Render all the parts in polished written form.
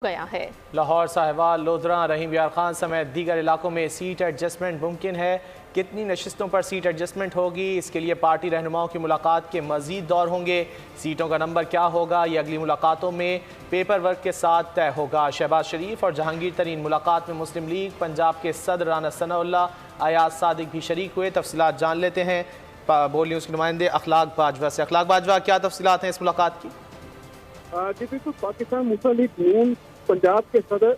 गया है। लाहौर, साहिवाल, लोधरा, रहीम यार खान समेत दीगर इलाकों में सीट एडजस्टमेंट मुमकिन है। कितनी नशिस्तों पर सीट एडजस्टमेंट होगी, इसके लिए पार्टी रहनुमाओं की मुलाकात के मजीद दौर होंगे। सीटों का नंबर क्या होगा, ये अगली मुलाकातों में पेपर वर्क के साथ तय होगा। शहबाज शरीफ और जहांगीर तरीन मुलाकात में मुस्लिम लीग पंजाब के सदर राना सनाउल्लाह, अयाज सादिक भी शरीक हुए। तफसीलात जान लेते हैं बोल न्यूज़ के नुमाइंदे अखलाक बाजवा से। अखलाक बाजवा, क्या तफसीलात हैं इस मुलाकात की? जी बिल्कुल, पाकिस्तान मुस्लिम लीग नून पंजाब के सदर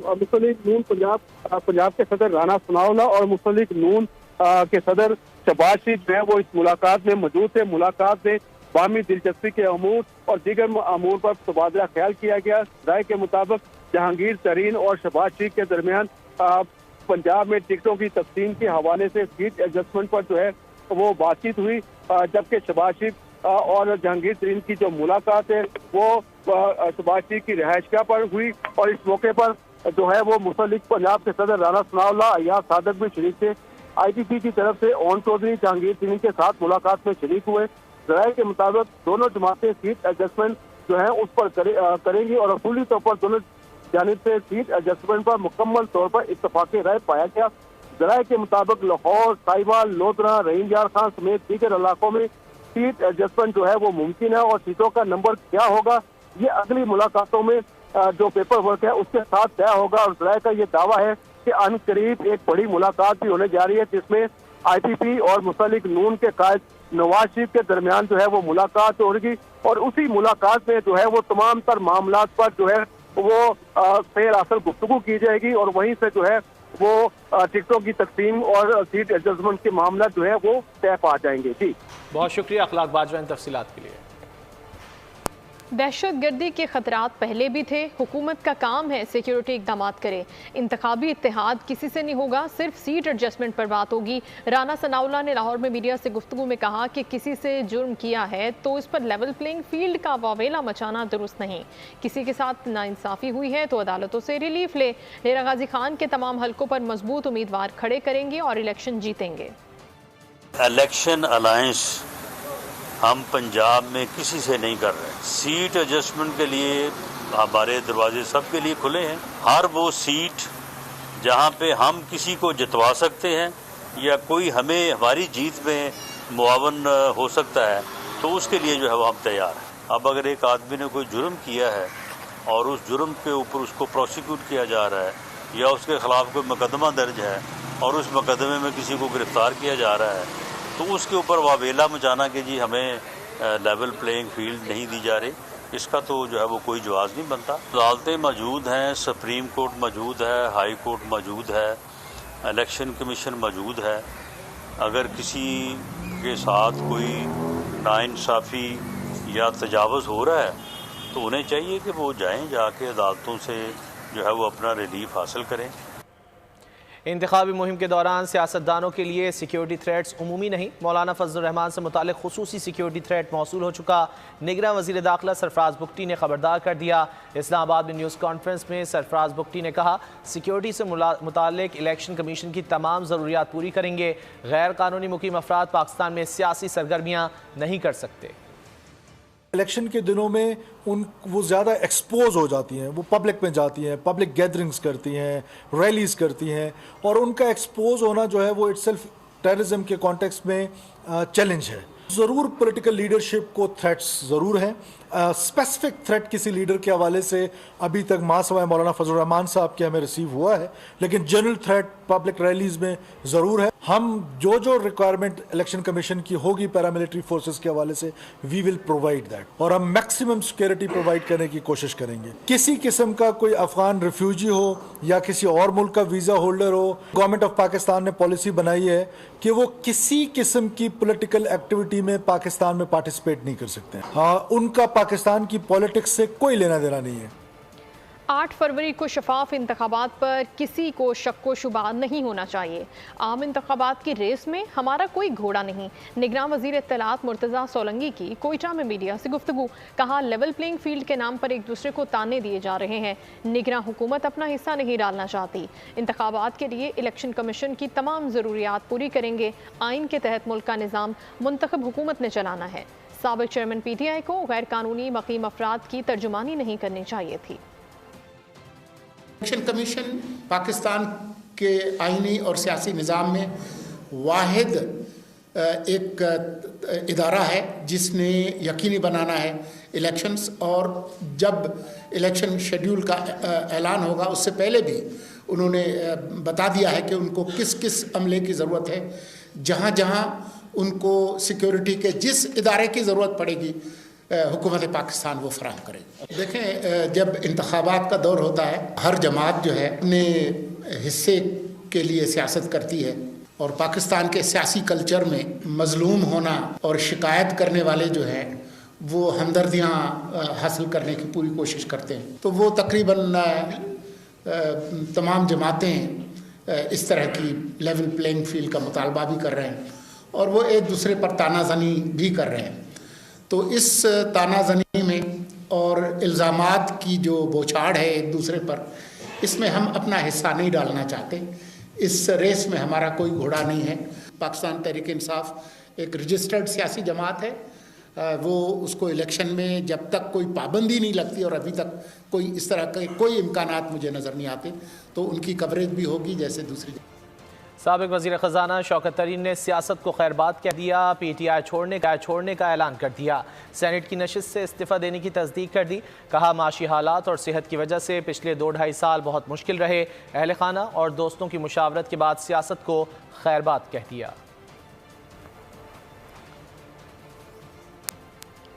मुस्लिम लीग नून पंजाब के सदर राना सनाउल्लाह और मुस्लिम लीग नून के सदर शहबाज शरीफ जो है वो इस मुलाकात में मौजूद थे। मुलाकात में बामी दिलचस्पी के अमूर और दीगर अमूर पर तबादला ख्याल किया गया। राय के मुताबिक जहांगीर तरीन और शहबाज शरीफ के दरमियान पंजाब में टिकटों की तकसीम के हवाले से सीट एडजस्टमेंट पर जो है वो बातचीत हुई, जबकि शहबाज शरीफ और जहांगीर तरीन की जो मुलाकात है वो शहबाज शरीफ की रिहाइशगाह पर हुई और इस मौके पर जो है वो मुस्लिम लीग पंजाब के सदर राना सनाउल्लाह, अयाज सादिक भी शरीक थे। ITC की तरफ से ओन चौधरी जहांगीर तरीन के साथ मुलाकात में शरीक हुए। राय के मुताबिक दोनों जमातें सीट एडजस्टमेंट जो है उस पर करेंगी और असूली तौर पर दोनों जानिब से सीट एडजस्टमेंट पर मुकम्मल तौर पर इत्तफाक राय पाया गया। जराये के मुताबिक लाहौर, साहिवाल, लोधरा, रहीम यार खान समेत दीगर इलाकों में सीट एडजस्टमेंट जो है वो मुमकिन है और सीटों का नंबर क्या होगा ये अगली मुलाकातों में जो पेपर वर्क है उसके साथ तय होगा। और जराये का ये दावा है कि अनकरीब एक बड़ी मुलाकात भी होने जा रही है, जिसमें ITP और मुस्लिम लीग नून के कायद नवाज शरीफ के दरमियान जो है वो मुलाकात होगी और उसी मुलाकात में जो है वो तमाम तर मामलात पर जो है वो फेर असल गुफ्तगू की जाएगी और वहीं से जो है वो टिकटों की तकसीम और सीट एडजस्टमेंट के मामला जो है वो तय पा जाएंगे। जी बहुत शुक्रिया अखलाक बाजवा इन तफसीलात के लिए। दहशत गर्दी के खतरात पहले भी थे, हुकूमत का काम है सिक्योरिटी इकदाम करे। इंतखाबी इत्तेहाद किसी से नहीं होगा, सिर्फ सीट एडजस्टमेंट पर बात होगी। राना सनाउल्लाह ने लाहौर में मीडिया से गुफ्तगू में कहा कि किसी से जुर्म किया है तो इस पर लेवल प्लेइंग फील्ड का वावेला मचाना दुरुस्त नहीं। किसी के साथ नाइंसाफ़ी हुई है तो अदालतों से रिलीफ ले। डेरा गाजी खान के तमाम हलकों पर मजबूत उम्मीदवार खड़े करेंगे और इलेक्शन जीतेंगे। इलेक्शन अलायंस हम पंजाब में किसी से नहीं कर रहे। सीट एडजस्टमेंट के लिए हमारे दरवाजे सबके लिए खुले हैं। हर वो सीट जहां पे हम किसी को जितवा सकते हैं या कोई हमें हमारी जीत में मुआवन हो सकता है तो उसके लिए जो है वो हम तैयार हैं। अब अगर एक आदमी ने कोई जुर्म किया है और उस जुर्म के ऊपर उसको प्रोसिक्यूट किया जा रहा है या उसके खिलाफ कोई मुकदमा दर्ज है और उस मुकदमे में किसी को गिरफ्तार किया जा रहा है तो उसके ऊपर वावेला मचाना कि जी हमें लेवल प्लेइंग फील्ड नहीं दी जा रही, इसका तो जो है वो कोई जवाब नहीं बनता। अदालतें मौजूद हैं, सुप्रीम कोर्ट मौजूद है, हाई कोर्ट मौजूद है, इलेक्शन कमीशन मौजूद है। अगर किसी के साथ कोई नाइंसाफ़ी या तजावुज़ हो रहा है तो उन्हें चाहिए कि वो जाएं, जाके अदालतों से जो है वो अपना रिलीफ हासिल करें। इंतखाबी मुहिम के दौरान सियासतदानों के लिए सिक्योरिटी थ्रेट्स उमूमी नहीं, मौलाना फजल रहमान से मुतालिक खुसूसी सिक्योरिटी थ्रेट मौसूल हो चुका। निगरान वज़ीर दाखिला सरफराज बुगटी ने खबरदार कर दिया। इस्लामाबाद में न्यूज़ कॉन्फ्रेंस में सरफराज बुगटी ने कहा सिक्योरिटी से मुतालिक इलेक्शन कमीशन की तमाम ज़रूरियात पूरी करेंगे। गैर कानूनी मुकीम अफराद पाकिस्तान में सियासी सरगर्मियाँ नहीं कर सकते। इलेक्शन के दिनों में वो ज़्यादा एक्सपोज हो जाती हैं, वो पब्लिक में जाती हैं, पब्लिक गैदरिंग्स करती हैं, रैलीज करती हैं और उनका एक्सपोज होना जो है वो इटसेल्फ टेररिज्म के कॉन्टेक्स्ट में चैलेंज है। ज़रूर पॉलिटिकल लीडरशिप को थ्रेट्स ज़रूर हैं। स्पेसिफिक थ्रेट किसी लीडर के हवाले से अभी तक मासवाए मौलाना फजल रहमान साहब के हमें रिसीव हुआ है, लेकिन जनरल थ्रेट पब्लिक रैलीज में ज़रूर है। हम जो रिक्वायरमेंट इलेक्शन कमीशन की होगी पैरामिलिट्री फोर्सेस के हवाले से वी विल प्रोवाइड दैट और हम मैक्सिमम सिक्योरिटी प्रोवाइड करने की कोशिश करेंगे। किसी किस्म का कोई अफगान रिफ्यूजी हो या किसी और मुल्क का वीज़ा होल्डर हो, गवर्नमेंट ऑफ पाकिस्तान ने पॉलिसी बनाई है कि वो किसी किस्म की पॉलिटिकल एक्टिविटी में पाकिस्तान में पार्टिसिपेट नहीं कर सकते। हाँ, उनका पाकिस्तान की पॉलिटिक्स से कोई लेना देना नहीं है। 8 फरवरी को शफाफ इंतखाबात पर किसी को शक्को शुबा नहीं होना चाहिए। आम इंतखाबात की रेस में हमारा कोई घोड़ा नहीं। निगरान वजीर इत्तलात मुर्तज़ा सोलंगी की कोयटा में मीडिया से गुफ्तगू, कहा लेवल प्लेइंग फील्ड के नाम पर एक दूसरे को ताने दिए जा रहे हैं। निगरान हुकूमत अपना हिस्सा नहीं डालना चाहती। इंतखाबात के लिए इलेक्शन कमीशन की तमाम ज़रूरियात पूरी करेंगे। आइन के तहत मुल्क का निज़ाम मुंतखब हुकूमत ने चलाना है। साबिक चेयरमैन PTI को गैर कानूनी मकीम अफराद की तर्जुमानी नहीं करनी चाहिए थी। इलेक्शन कमीशन पाकिस्तान के आईनी और सियासी निज़ाम में वाहिद एक इदारा है जिसने यकीनी बनाना है इलेक्शंस, और जब इलेक्शन शेड्यूल का ऐलान होगा उससे पहले भी उन्होंने बता दिया है कि उनको किस किस अमले की ज़रूरत है, जहाँ जहाँ उनको सिक्योरिटी के जिस इदारे की ज़रूरत पड़ेगी हुकूमत पाकिस्तान वो फराहम करेगी। देखें, जब इंतखाबात का दौर होता है हर जमात जो है अपने हिस्से के लिए सियासत करती है, और पाकिस्तान के सियासी कल्चर में मजलूम होना और शिकायत करने वाले जो हैं वो हमदर्दियाँ हासिल करने की पूरी कोशिश करते हैं। तो वो तकरीबन तमाम जमातें इस तरह की लेवल प्लेइंग फील्ड का मुतालबा भी कर रहे हैं और वो एक दूसरे पर तानाजनी भी कर रहे हैं। तो इस तानाजनी में और इल्ज़ामात की जो बौछार है एक दूसरे पर, इसमें हम अपना हिस्सा नहीं डालना चाहते। इस रेस में हमारा कोई घोड़ा नहीं है। पाकिस्तान तहरीक इंसाफ एक रजिस्टर्ड सियासी जमात है, वो उसको इलेक्शन में जब तक कोई पाबंदी नहीं लगती, और अभी तक कोई इस तरह के कोई इम्कानात मुझे नज़र नहीं आते, तो उनकी कवरेज भी होगी जैसे दूसरी। साबिक वज़ीर ख़ज़ाना शौकत तरीन ने सियासत को खैरबाद कह दिया, PTI छोड़ने का ऐलान कर दिया। सेनेट की नशिस्त से इस्तीफ़ा देने की तस्दीक कर दी। कहा माशी हालात और सेहत की वजह से पिछले 2-2.5 साल बहुत मुश्किल रहे। अहल खाना और दोस्तों की मुशावरत के बाद सियासत को खैरबाद कह दिया।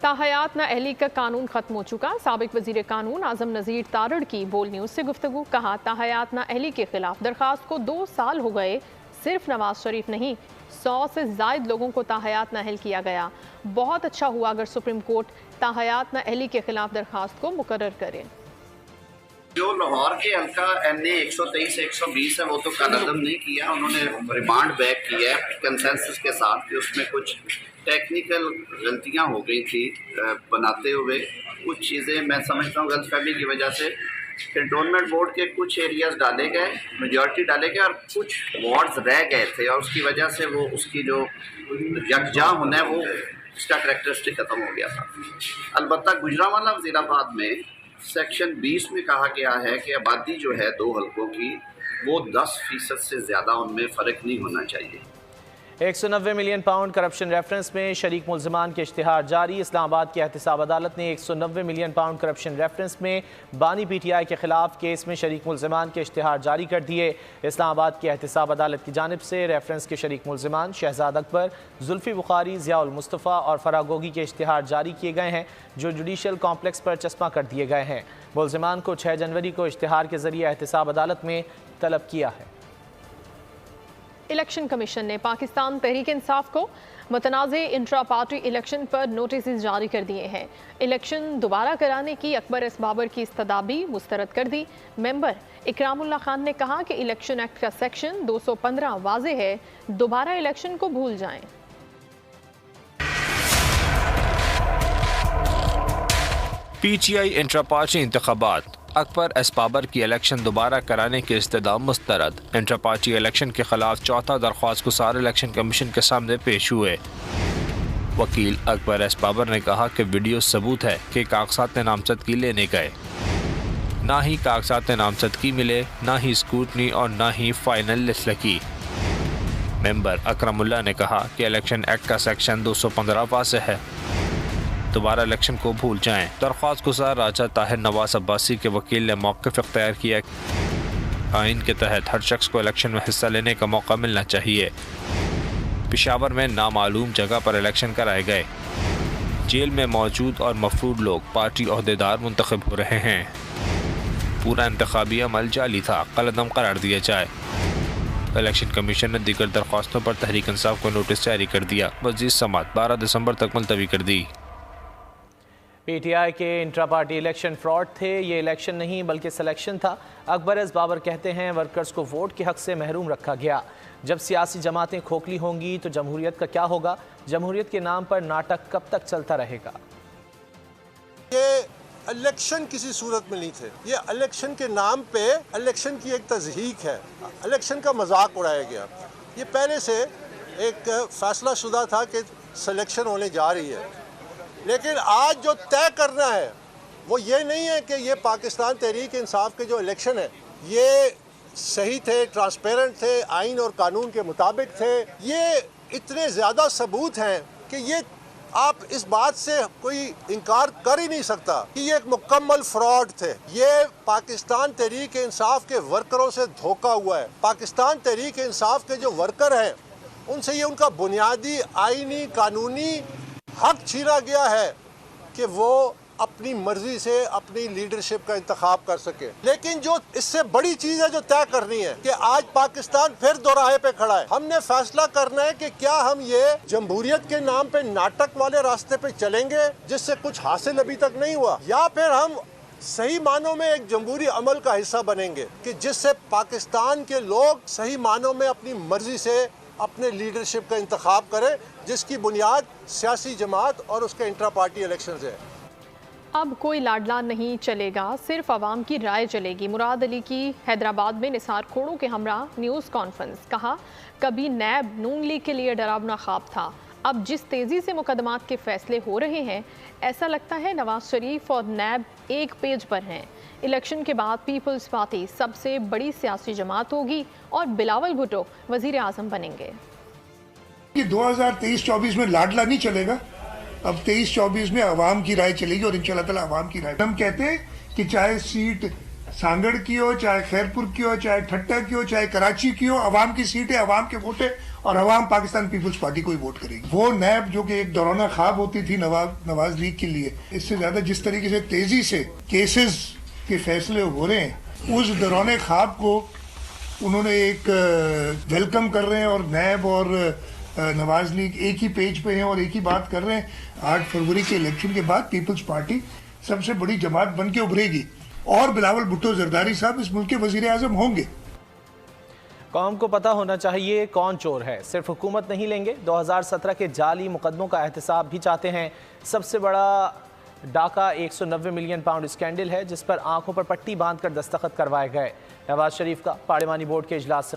ताहयात नाअहली का कानून खत्म हो चुका। साबिक वजीर कानून आजम नज़ीर तारड़ की बोल न्यूज़ से गुफ्तगू। कहा ताहयात नाअहली के खिलाफ दरख्वास्त को 2 साल हो गए, सिर्फ नवाज शरीफ नहीं 100 से ज़ायद लोगों को ताहयात नाअहल किया गया। बहुत अच्छा हुआ अगर सुप्रीम कोर्ट ताहयात नाअहली के खिलाफ दरख्वास्त को मुकर्रर करे। जो लाहौर के हल्का NA 123 से 120 है वो तो कदम नहीं किया, उन्होंने रिमांड बैक किया है कंसेंसस के साथ कि उसमें कुछ टेक्निकल गलतियां हो गई थी बनाते हुए। कुछ चीज़ें मैं समझता हूँ गलतफहमी की वजह से कैंटोनमेंट बोर्ड के कुछ एरियाज डाले गए, मेजॉरिटी डाले गए और कुछ वार्ड्स रह गए थे, और उसकी वजह से वो उसकी जो यकजा होना है वो उसका करैक्टरिस्टिक ख़त्म हो गया था। अलबत्ता गुजरांवाला वज़ीराबाद में सेक्शन 20 में कहा गया है कि आबादी जो है 2 हल्कों की वो 10% से ज़्यादा उनमें फ़र्क नहीं होना चाहिए। 190 मिलियन पाउंड करप्शन रेफरेंस में शरीक मुल्ज़िमान के इश्तिहार जारी। इस्लामाबाद की एहतिसाब अदालत ने 190 मिलियन पाउंड करप्शन रेफरेंस में बानी PTI के खिलाफ केस में शरीक मुल्ज़िमान के इश्तिहार जारी कर दिए। इस्लामाबाद की एहतिसाब अदालत की जानिब से रेफरेंस के शरीक मुल्ज़िमान शहजाद अकबर, जुल्फ़ी बुखारी, ज़ियाउल मुस्तफ़ा और फरागोगी के इश्तिहार जारी किए गए हैं, जो जुडिशल कॉम्प्लेक्स पर चस्पा कर दिए गए हैं। मुल्ज़िमान को 6 जनवरी को इश्तिहार के ज़रिए एहतिसाब अदालत में तलब किया है। इलेक्शन कमीशन ने पाकिस्तान तहरीक इंसाफ को मुतनाज़े इंट्रा पार्टी इलेक्शन पर नोटिस जारी कर दिए हैं। इलेक्शन दोबारा कराने की अकबर एस बाबर की इस्तदा भी मुस्तरद कर दी। मेंबर इकरामुल्लाह खान ने कहा कि इलेक्शन एक्ट का सेक्शन 215 वाज़े है, दोबारा इलेक्शन को भूल जाएं। PTI इंट्रा पार्टी इंतखाबात, अकबर एस बाबर की इलेक्शन दोबारा कराने की इस्तदा मुस्तरद। इंट्रा पार्टी इलेक्शन के खिलाफ चौथा दरख्वास्त गुज़ार इलेक्शन कमीशन के सामने पेश हुए। वकील अकबर एस बाबर ने कहा कि वीडियो सबूत है कि कागजात नामजदगी लेने गए, ना ही कागजात नामजदगी मिले, ना ही स्क्रूटनी और ना ही फाइनल लिस्ट लगी। मेंबर अकरमुल्लाह ने कहा कि इलेक्शन एक्ट का सेक्शन 215 वाज़ेह है, दोबारा इलेक्शन को भूल जाएं। दरख्वास्त गुज़ार राजा ताहिर नवाज अब्बासी के वकील ने मौक़िफ़ इख्तियार किया। आइन के तहत हर शख्स को इलेक्शन में हिस्सा लेने का मौका मिलना चाहिए। पेशावर में नामालूम जगह पर इलेक्शन कराए गए। जेल में मौजूद और मफरूद लोग पार्टी ओहदेदार मुंतखब हो रहे हैं। पूरा इंतखाबी अमल जाली था, कलअदम करार दिया जाए। इलेक्शन कमीशन ने दीगर दरख्वास्तों पर तहरीक इंसाफ को नोटिस जारी कर दिया। मज़ीद समाअत 12 दिसंबर तक मुलतवी कर दी। PTI के इंट्रा पार्टी इलेक्शन फ्रॉड थे, ये इलेक्शन नहीं बल्कि सिलेक्शन था। अकबर एस बाबर कहते हैं वर्कर्स को वोट के हक से महरूम रखा गया। जब सियासी जमातें खोखली होंगी तो जमहूरियत का क्या होगा? जमहूरियत के नाम पर नाटक कब तक चलता रहेगा? ये इलेक्शन किसी सूरत में नहीं थे, ये इलेक्शन के नाम पे इलेक्शन की एक तज़हीक है, इलेक्शन का मजाक उड़ाया गया। ये पहले से एक फैसला शुदा था कि सिलेक्शन होने जा रही है, लेकिन आज जो तय करना है वो ये नहीं है कि ये पाकिस्तान तहरीक इंसाफ के जो इलेक्शन है ये सही थे, ट्रांसपेरेंट थे, आइन और कानून के मुताबिक थे। ये इतने ज़्यादा सबूत हैं कि ये आप इस बात से कोई इनकार कर ही नहीं सकता कि ये एक मुकम्मल फ्रॉड थे। ये पाकिस्तान तहरीक इंसाफ के वर्करों से धोखा हुआ है। पाकिस्तान तहरीक इंसाफ के जो वर्कर हैं उनसे ये उनका बुनियादी आईनी कानूनी हक छीना गया है कि वो अपनी मर्जी से अपनी लीडरशिप का इंतखाब कर सके। लेकिन जो इससे बड़ी चीज है जो तय करनी है कि आज पाकिस्तान फिर दोराहे पे खड़ा है। हमने फैसला करना है कि क्या हम ये जमहूरियत के नाम पे नाटक वाले रास्ते पे चलेंगे जिससे कुछ हासिल अभी तक नहीं हुआ, या फिर हम सही मानों में एक जमहूरी अमल का हिस्सा बनेंगे कि जिससे पाकिस्तान के लोग सही मानों में अपनी मर्जी से अपने लीडरशिप का इंतखाब करें, जिसकी बुनियाद सियासी जमात और उसके इंट्रा पार्टी इलेक्शंस है। अब कोई लाडला नहीं चलेगा, सिर्फ आवाम की राय चलेगी। मुराद अली की हैदराबाद में निसार खोड़ों के हमरा न्यूज़ कॉन्फ्रेंस। कहा, कभी नैब नून लीग के लिए डरावना ख्वाब था, अब जिस तेज़ी से मुकदमात के फैसले हो रहे हैं ऐसा लगता है नवाज शरीफ और नैब एक पेज पर हैं। इलेक्शन के बाद पीपल्स पार्टी सबसे बड़ी सियासी जमात होगी और बिलावल भुट्टो वजीर आज़म बनेंगे। 2023-24 में लाडला नहीं चलेगा, अब 23-24 में अवाम की राय चलेगी और इंशाल्लाह ताला अवाम की राय। हम कहते हैं कि चाहे सीट सांगड़ की हो, चाहे खैरपुर की हो, चाहे ठट्टा की हो, चाहे कराची की हो, अवाम की सीट है, अवाम के वोट है और अवाम पाकिस्तान पीपल्स पार्टी को ही वोट करेगी। वो नैब जो कि एक दौराना ख्वाब होती थी नवाज लीग के लिए, इससे ज्यादा जिस तरीके से तेजी से केसेस के फैसले हो रहे हैं, उस दौराने ख्वाब को उन्होंने एक वेलकम कर रहे हैं और नैब और नवाज लीग एक ही पेज पे हैं और एक ही बात कर रहे हैं। 8 फरवरी के इलेक्शन के बाद पीपल्स पार्टी सबसे बड़ी जमात बन के उभरेगी और बिलावल भुट्टो जरदारी साहब इस मुल्क के वजीर आज़म होंगे। कौम को पता होना चाहिए कौन चोर है, सिर्फ हुकूमत नहीं लेंगे। 2017 के जाली मुकदमों का एहतसाब भी चाहते हैं। सबसे बड़ा डाका 190 मिलियन पाउंड स्कैंडल है जिस पर आंखों पर पट्टी बांधकर दस्तखत करवाए गए। नवाज शरीफ का पार्लिमानी बोर्ड के इजलास से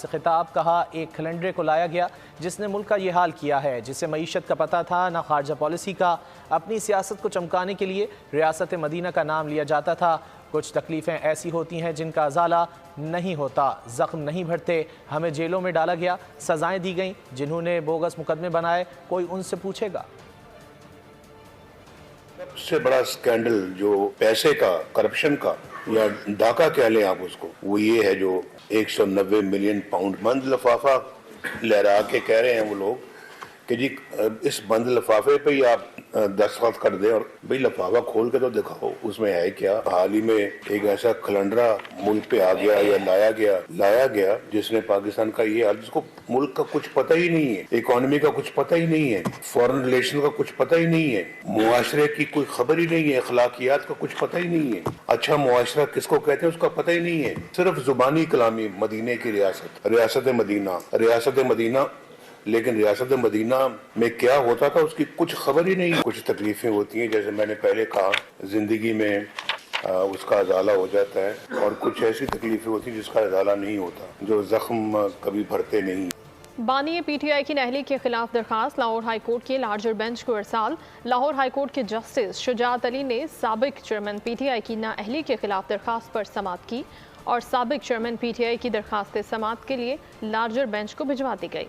खिताब। कहा, एक खलंडरे को लाया गया जिसने मुल्क का ये हाल किया है, जिसे मईशत का पता था ना खारजा पॉलिसी का। अपनी सियासत को चमकाने के लिए रियासत मदीना का नाम लिया जाता था। कुछ तकलीफ़ें ऐसी होती हैं जिनका अजाला नहीं होता, ज़ख्म नहीं भरते। हमें जेलों में डाला गया, सज़ाएं दी गईं। जिन्होंने बोगस मुकदमे बनाए कोई उनसे पूछेगा? सबसे बड़ा स्कैंडल जो पैसे का, करप्शन का या डाका कह लें आप उसको, वो ये है जो 190 मिलियन पाउंड बंद लिफाफा लहरा के कह रहे हैं वो लोग कि जी इस बंद लिफाफे पे ही आप दस्तखत कर दें और भाई लिफाफा खोल के तो दिखाओ उसमें है क्या। हाल ही में एक ऐसा खलंडरा मुल्क पे आ गया या लाया गया जिसने पाकिस्तान का ये हाल, जिसको मुल्क का कुछ पता ही नहीं है, इकोनॉमी का कुछ पता ही नहीं है, फॉरेन रिलेशन का कुछ पता ही नहीं है, मुआशरे की कोई खबर ही नहीं है, अखलाकियात का कुछ पता ही नहीं है, अच्छा मुआशरा किसको कहते हैं उसका पता ही नहीं है। सिर्फ जुबानी कलामी मदीने की रियासत मदीना, लेकिन रियासत मदीना में क्या होता था उसकी कुछ खबर ही नहीं। कुछ तकलीफें होती हैं, जैसे मैंने पहले कहा, जिंदगी में उसका अजाला हो जाता है और कुछ ऐसी तकलीफें होती हैं जिसका अजाला नहीं होता, जो जख्म कभी भरते नहीं। बानी PTI की नहली के खिलाफ दरखास्त लाहौर हाई कोर्ट के लार्जर बेंच को इरसाल। लाहौर हाई कोर्ट के जस्टिस शुजात अली ने साबिक चेयरमैन PTI की नाअहली के खिलाफ दरखास्त पर समाअत की और साबिक चेयरमैन PTI की दरखास्त समाअत के लिए लार्जर बेंच को भिजवा दी गई।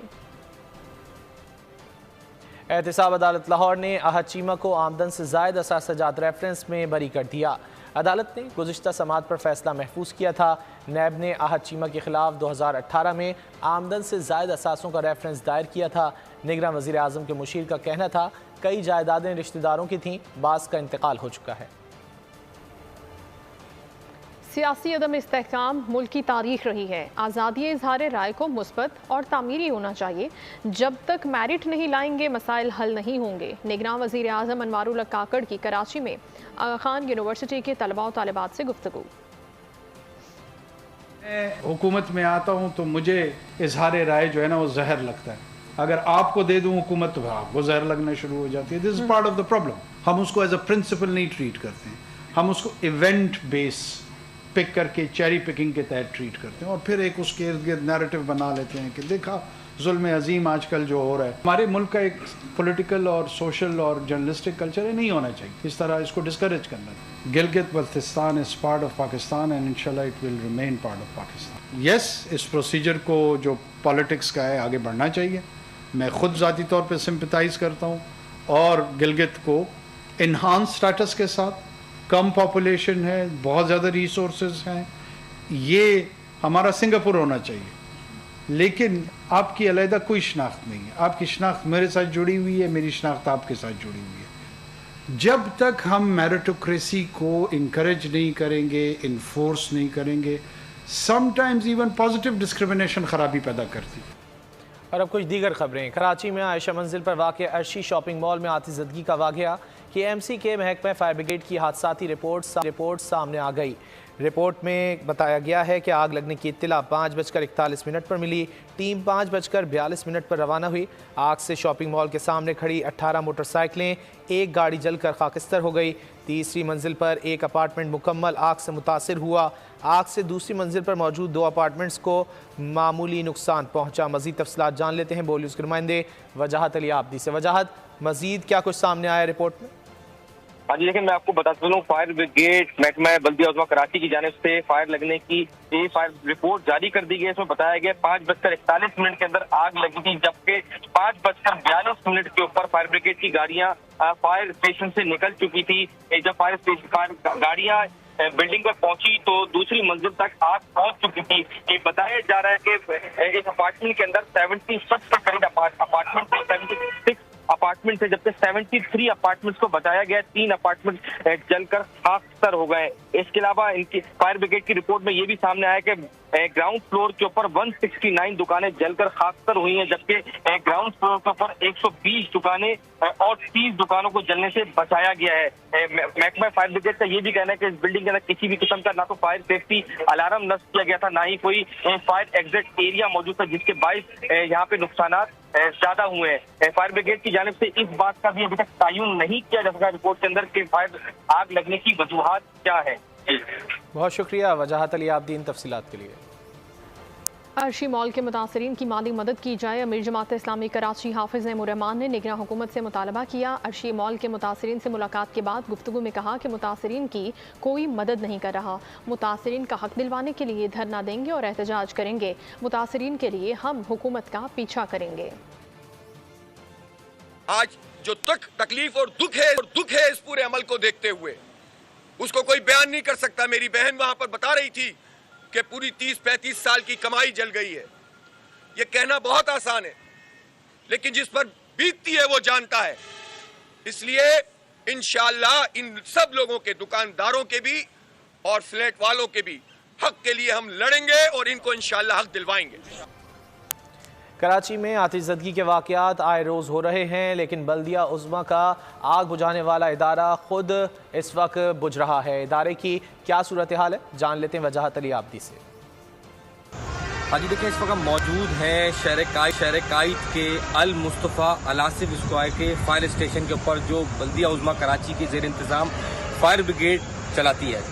एहतसाब अदालत लाहौर ने अहद चीमा को आमदन से ज़ायद असासजात रेफरेंस में बरी कर दिया। अदालत ने गुज़िश्ता समाअत पर फैसला महफूज किया था। नैब ने अहद चीमा के खिलाफ 2018 में आमदन से ज़ायद असासों का रेफरेंस दायर किया था। निगरान वज़ीर आज़म के मुशीर का कहना था कई जायदादें रिश्तेदारों की थीं, बास का इंतकाल हो चुका है। सियासी अदम इस्तेहकाम मुल्क की तारीख रही है। आज़ादी इज़हार राय को मुस्बत और तामीरी होना चाहिए। जब तक मेरिट नहीं लाएंगे मसाइल हल नहीं होंगे। निगरान वज़ीर आज़म अनवारुल हक काकड़ की कराची में आगा खान यूनिवर्सिटी के तलबा और तालिबात से गुफ्तगू। मैं हुकूमत में आता हूँ तो मुझे इज़हार राय जो है ना वो जहर लगता है। अगर आपको दे दूँ हुकूमत तो आपको जहर लगना शुरू हो जाती है। This is part of the problem. हम उसको एज अ प्रिंसिपल नहीं ट्रीट करते हैं, हम उसको इवेंट बेस पिक करके चेरी पिकिंग के तहत ट्रीट करते हैं और फिर एक उसके इर्द गिर्द नैरेटिव बना लेते हैं कि देखा जुल्म अजीम आजकल जो हो रहा है, हमारे मुल्क का एक पॉलिटिकल और सोशल और जर्नलिस्टिक कल्चर है, नहीं होना चाहिए। इस तरह इसको डिस्करेज करना है। Gilgit Baltistan is part of Pakistan and इंशाल्लाह it will remain part of Pakistan. Yes, इस प्रोसीजर को जो पॉलिटिक्स का है आगे बढ़ना चाहिए। मैं खुद ज़ाती तौर पर सिंपथाइज़ करता हूँ और गिलगित को इन्हांस स्टेटस के साथ, कम पॉपुलेशन है, बहुत ज़्यादा रिसोर्सेज हैं, ये हमारा सिंगापुर होना चाहिए, लेकिन आपकी अलहदा कोई शनाख्त नहीं है। आपकी शनाख्त मेरे साथ जुड़ी हुई है, मेरी शनाख्त आपके साथ जुड़ी हुई है। जब तक हम मेरिटोक्रेसी को इनकरेज नहीं करेंगे, इन्फोर्स नहीं करेंगे, समटाइम्स इवन पॉजिटिव डिस्क्रिमिनेशन खराबी पैदा करती है। और अब कुछ दीगर खबरें। कराची में आयशा मंजिल पर वाक़ अर्शी शॉपिंग मॉल में आतिशज़दगी का वाक़या। KMC के महकमा फायर ब्रिगेड की हादसाती रिपोर्ट सामने आ गई। रिपोर्ट में बताया गया है कि आग लगने की इत्तला 5:41 पर मिली। टीम 5:42 पर रवाना हुई। आग से शॉपिंग मॉल के सामने खड़ी 18 मोटरसाइकिलें, एक गाड़ी जलकर खाकिस्तर हो गई। तीसरी मंजिल पर एक अपार्टमेंट मुकम्मल आग से मुतासिर हुआ। आग से दूसरी मंजिल पर मौजूद 2 अपार्टमेंट्स को मामूली नुकसान पहुंचा। मज़ीद तफसीलात जान लेते हैं बोली उसके नुमाइंदे वजाहत अली आबदी से। वजाहत, मज़ीद क्या कुछ सामने आया रिपोर्ट में? हाँ जी, देखिए मैं आपको बताता चलूँ, फायर ब्रिगेड महकमा बल्दिया उज़्मा कराची की जानिब से फायर लगने की फायर रिपोर्ट जारी कर दी गई। इसमें बताया गया 5:41 के अंदर आग लगी थी, जबकि 5:42 के ऊपर फायर ब्रिगेड की गाड़ियां फायर स्टेशन से निकल चुकी थी। जब फायर गाड़ियां बिल्डिंग पर पहुंची तो दूसरी मंजिल तक आग पहुंच चुकी थी। ये बताया जा रहा है कि इस अपार्टमेंट के अंदर 76 के करीब अपार्टमेंट थे, 76 अपार्टमेंट थे, जबकि 73 अपार्टमेंट्स को बताया गया 3 अपार्टमेंट जलकर खाकस्तर हो गए। इसके अलावा इनकी फायर ब्रिगेड की रिपोर्ट में ये भी सामने आया कि ग्राउंड फ्लोर के ऊपर 169 दुकानें जलकर खाकस्तर हुई हैं, जबकि ग्राउंड फ्लोर के ऊपर 120 दुकानें और 30 दुकानों को जलने से बचाया गया है। महकमा फायर ब्रिगेड का ये भी कहना है कि इस बिल्डिंग के अंदर किसी भी किस्म का ना तो फायर सेफ्टी अलार्म नस्ब किया गया था, ना ही कोई फायर एग्जिट एरिया मौजूद था, जिसके बाइस यहाँ पे नुकसानात ज्यादा हुए हैं। फायर ब्रिगेड की जानिब से इस बात का भी अभी तक तयन नहीं किया जा सका रिपोर्ट के अंदर कि फायर आग लगने की वजूहात क्या है। बहुत शुक्रिया वजाहत अली आबदी इन तफसीलात के लिए। अर्शी मॉल के मुतासरीन की माली मदद की जाए। अमीर जमात इस्लामी कराची हाफिज नईमुर्रहमान ने निगरान हुकूमत से मुतालबा किया। अर्शी मॉल के मुतासरीन से मुलाकात के बाद गुफ्तगू में कहा कि मुतासरीन की कोई मदद नहीं कर रहा। मुतासरीन का हक दिलवाने के लिए धरना देंगे और एहतजाज करेंगे। मुतासरीन के लिए हम हुकूमत का पीछा करेंगे। आज जो तकलीफ और दुख है इस पूरे अमल को देखते हुए, उसको कोई बयान नहीं कर सकता। मेरी बहन वहां पर बता रही थी कि पूरी 30-35 साल की कमाई जल गई है। ये कहना बहुत आसान है, लेकिन जिस पर बीतती है वो जानता है। इसलिए इंशाअल्लाह इन सब लोगों के, दुकानदारों के भी और फ्लैट वालों के भी हक के लिए हम लड़ेंगे और इनको इंशाअल्लाह हक दिलवाएंगे। कराची में आतिशज़दगी के वाक़यात आए रोज़ हो रहे हैं, लेकिन बल्दिया उज़्मा का आग बुझाने वाला इदारा खुद इस वक्त बुझ रहा है। इदारे की क्या सूरत हाल है, जान लेते हैं वजाहत अली आबदी से। हाँ जी, देखिए इस वक्त मौजूद है शहर कायद के अल मुस्तफ़ा अलासिफ स्क्वायर के फायर स्टेशन के ऊपर, जो बल्दिया उज़्मा कराची के ज़ेर इंतज़ाम फायर ब्रिगेड चलाती है।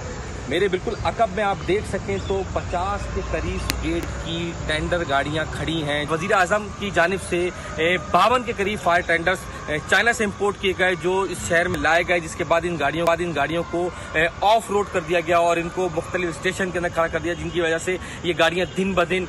मेरे बिल्कुल अकब में आप देख सकें तो 50 के करीब ब्रिगेड की टेंडर गाड़ियां खड़ी हैं। वज़ीर आज़म की जानिब से 52 के करीब फायर टेंडर्स चाइना से इंपोर्ट किए गए, जो इस शहर में लाए गए, जिसके बाद इन गाड़ियों को ऑफ रोड कर दिया गया और इनको मुख्तलिफ स्टेशन के अंदर खड़ा कर दिया, जिनकी वजह से ये गाड़ियां दिन ब दिन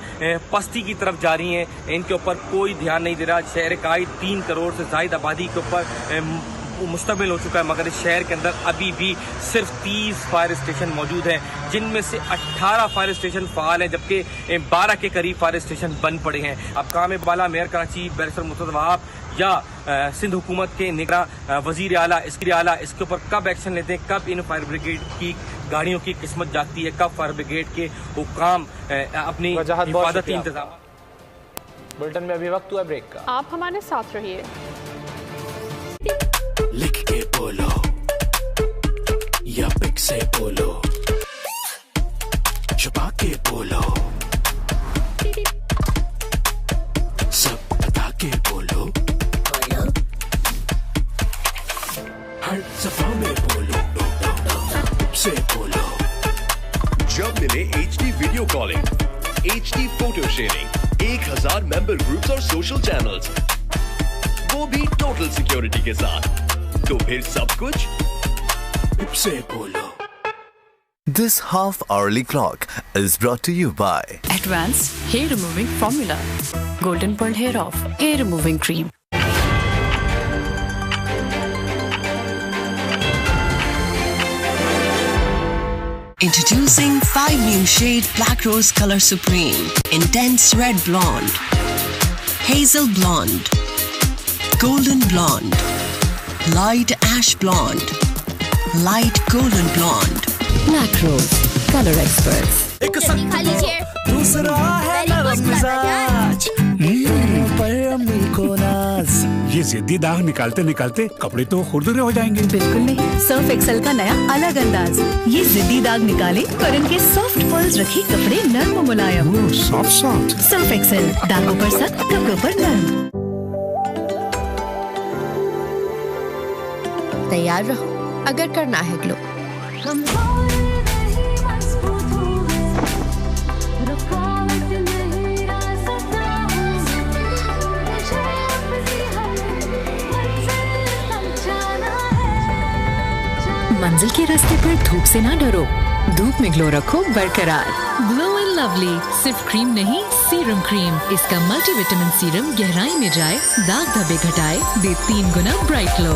पस्ती की तरफ जा रही हैं। इनके ऊपर कोई ध्यान नहीं दे रहा। शहर कायद 3 करोड़ से ज़ायद आबादी के ऊपर मुश्तमिल हो चुका है, मगर इस शहर के अंदर अभी भी सिर्फ 30 फायर स्टेशन मौजूद हैं, जिनमें से 18 फायर स्टेशन फ़ाल हैं, जबकि 12 के करीब फायर स्टेशन बंद पड़े हैं। अब काम बाला मेयर कराची बैरिस्टर मुर्तज़ा वहाब या सिंध हुकूमत के निगरान वज़ीर आला इसके ऊपर कब एक्शन लेते हैं, कब इन फायर ब्रिगेड की गाड़ियों की किस्मत जागती है, कब फायर ब्रिगेड के हुकाम अपनी हिफाजती इंतजाम। बुलेटिन में अभी वक्त हुआ ब्रेक का, आप हमारे साथ रहिए। लिख के बोलो या पिक से बोलो, छुपा के बोलो, सब बता के बोलो, हर सफा में बोलो, से बोलो। जब मिले HD video calling HD photo sharing, 1000 member groups और सोशल चैनल्स, वो भी टोटल सिक्योरिटी के साथ। तो फिर सब कुछ से बोलो। This half-hourly clock is brought to you by Advanced Hair Removing Formula, Golden Pearl Hair Off Hair Removing Cream. Introducing 5 new shade Black Rose Color Supreme, Intense Red Blonde, Hazel Blonde, Golden Blonde, Light Ash Blonde, Light Golden Blonde. Black Rose Color Experts. एक दूसरा है नरम मिजाज, पर अम्मी को नाज। ये जिद्दी दाग निकालते निकालते कपड़े तो खुरदुरे हो जाएंगे। बिल्कुल नहीं, सर्फ एक्सेल का नया अलग अंदाज। ये जिद्दी दाग निकाले पर इनके सॉफ्ट पर्ल्स रखी कपड़े नर्म और मुलायम। सॉफ्ट सर्फ एक्सेल, दागों पर सख्त, कपड़ों पर नर्म। तैयार रहो अगर करना है ग्लो। मंजिल के रास्ते पर धूप से ना डरो, धूप में ग्लो रखो बरकरार। ग्लो एंड लवली सिर्फ क्रीम नहीं, सीरम क्रीम। इसका मल्टीविटामिन सीरम गहराई में जाए, दाग धब्बे घटाए, दे 3 गुना ब्राइट ग्लो।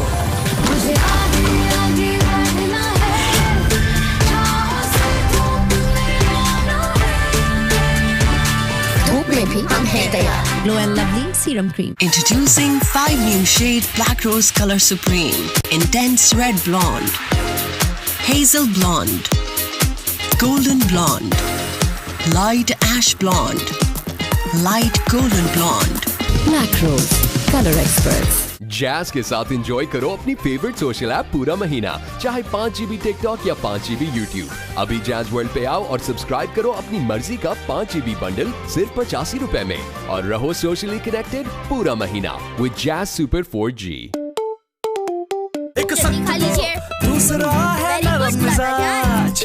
धूप में भी हम हैं तैयार। Glow and Lovely Serum Cream. Introducing 5 new shade Black Rose Color Supreme, Intense Red Blonde, Hazel Blonde, Golden Blonde, Light Ash Blonde, Light Golden Blonde. Black Rose Color Experts. Jazz के साथ enjoy करो अपनी favourite social app पूरा महीना, चाहे 5 GB TikTok या 5 GB YouTube. अभी jazz world पे आओ और सब्सक्राइब करो अपनी मर्जी का 5 GB बंडल सिर्फ 85 रुपए में और रहो सोशली कनेक्टेड पूरा महीना विद जैज़ सुपर 4G। एक दूसरा है नरम मिजाज,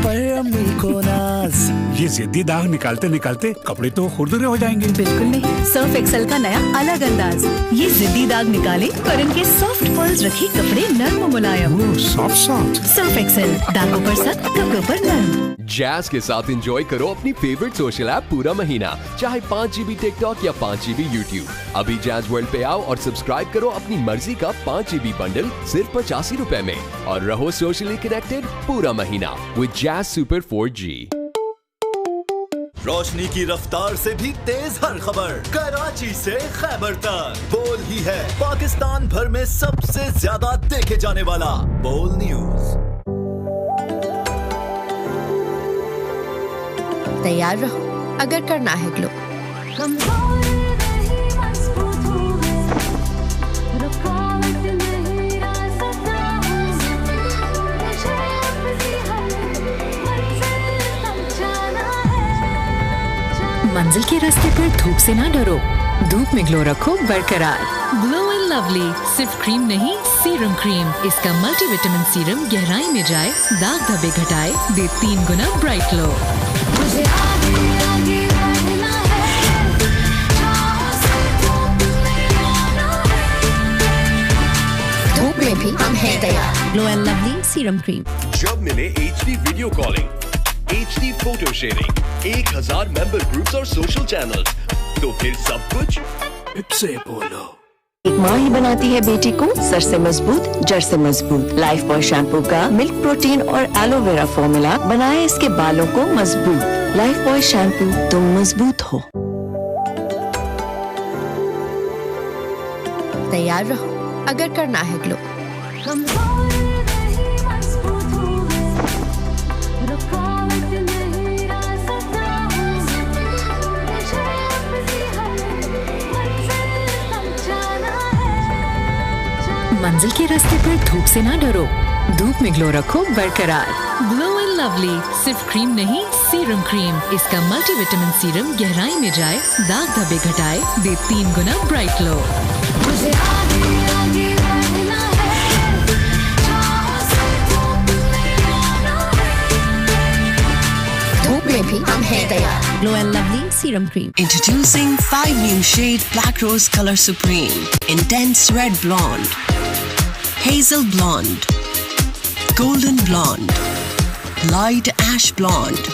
पर अम्मी को नाज। ये जिद्दी दाग निकालते निकालते कपड़े तो खुरदुरे हो जाएंगे। बिल्कुल नहीं, सर्फ एक्सेल का नया अलग अंदाज। ये जिद्दी दाग निकाले पर इनके सॉफ्ट पर्ल्स रखी कपड़े नर्म और मुलायम। सॉफ्ट सर्फ एक्सेल, दागों पर सख्त, कपड़ों पर नर्म। जैज़ के साथ एंजॉय करो अपनी फेवरेट सोशल ऐप पूरा महीना, चाहे 5 GB टिकटॉक या 5 GB यूट्यूब। अभी जैज़ वर्ल्ड पे आओ और सब्सक्राइब करो अपनी मर्जी का 5 GB बंडल सिर्फ 85 रुपए में और रहो सोशली कनेक्टेड पूरा महीना विद जैज़ सुपर 4G। रोशनी की रफ्तार से भी तेज हर खबर, कराची से खैबर तक। बोल ही है पाकिस्तान भर में सबसे ज्यादा देखे जाने वाला बोल न्यूज। तैयार रहो अगर करना है ग्लो। मंजिल के रास्ते पर धूप से ना डरो, धूप में ग्लो रखो बरकरार। ग्लो एंड लवली सिर्फ क्रीम नहीं, सीरम क्रीम। इसका मल्टीविटामिन सीरम गहराई में जाए, दाग धब्बे घटाए, दे 3 गुना ब्राइट ग्लो। धूप में भी हम हैं तैयार। Glow and lovely serum cream. जब मिले HD video calling, HD photo sharing, 1000 member groups और सोशल चैनल्स, तो फिर सब कुछ से बोलो। एक माँ ही बनाती है बेटी को सर से मजबूत, जड़ से मजबूत। लाइफ बॉय शैम्पू का मिल्क प्रोटीन और एलोवेरा फॉर्मूला बनाए इसके बालों को मजबूत। लाइफ बॉय शैम्पू, तुम मजबूत हो। तैयार रहो अगर करना है ग्लो। मंजिल के रास्ते पर धूप से ना डरो, धूप में ग्लो रखो बरकरार। ग्लो एंड लवली सिर्फ क्रीम नहीं, सीरम क्रीम। इसका मल्टीविटामिन सीरम गहराई में जाए, दाग धब्बे घटाए, दे 3 गुना ब्राइट ग्लो। धूप में में भी हम हैं तैयार। Glow and Lovely Serum Cream. Introducing 5 new shade Black Rose Color Supreme. Intense Red Blonde, Hazel Blonde, Golden Blonde, Light Ash Blonde,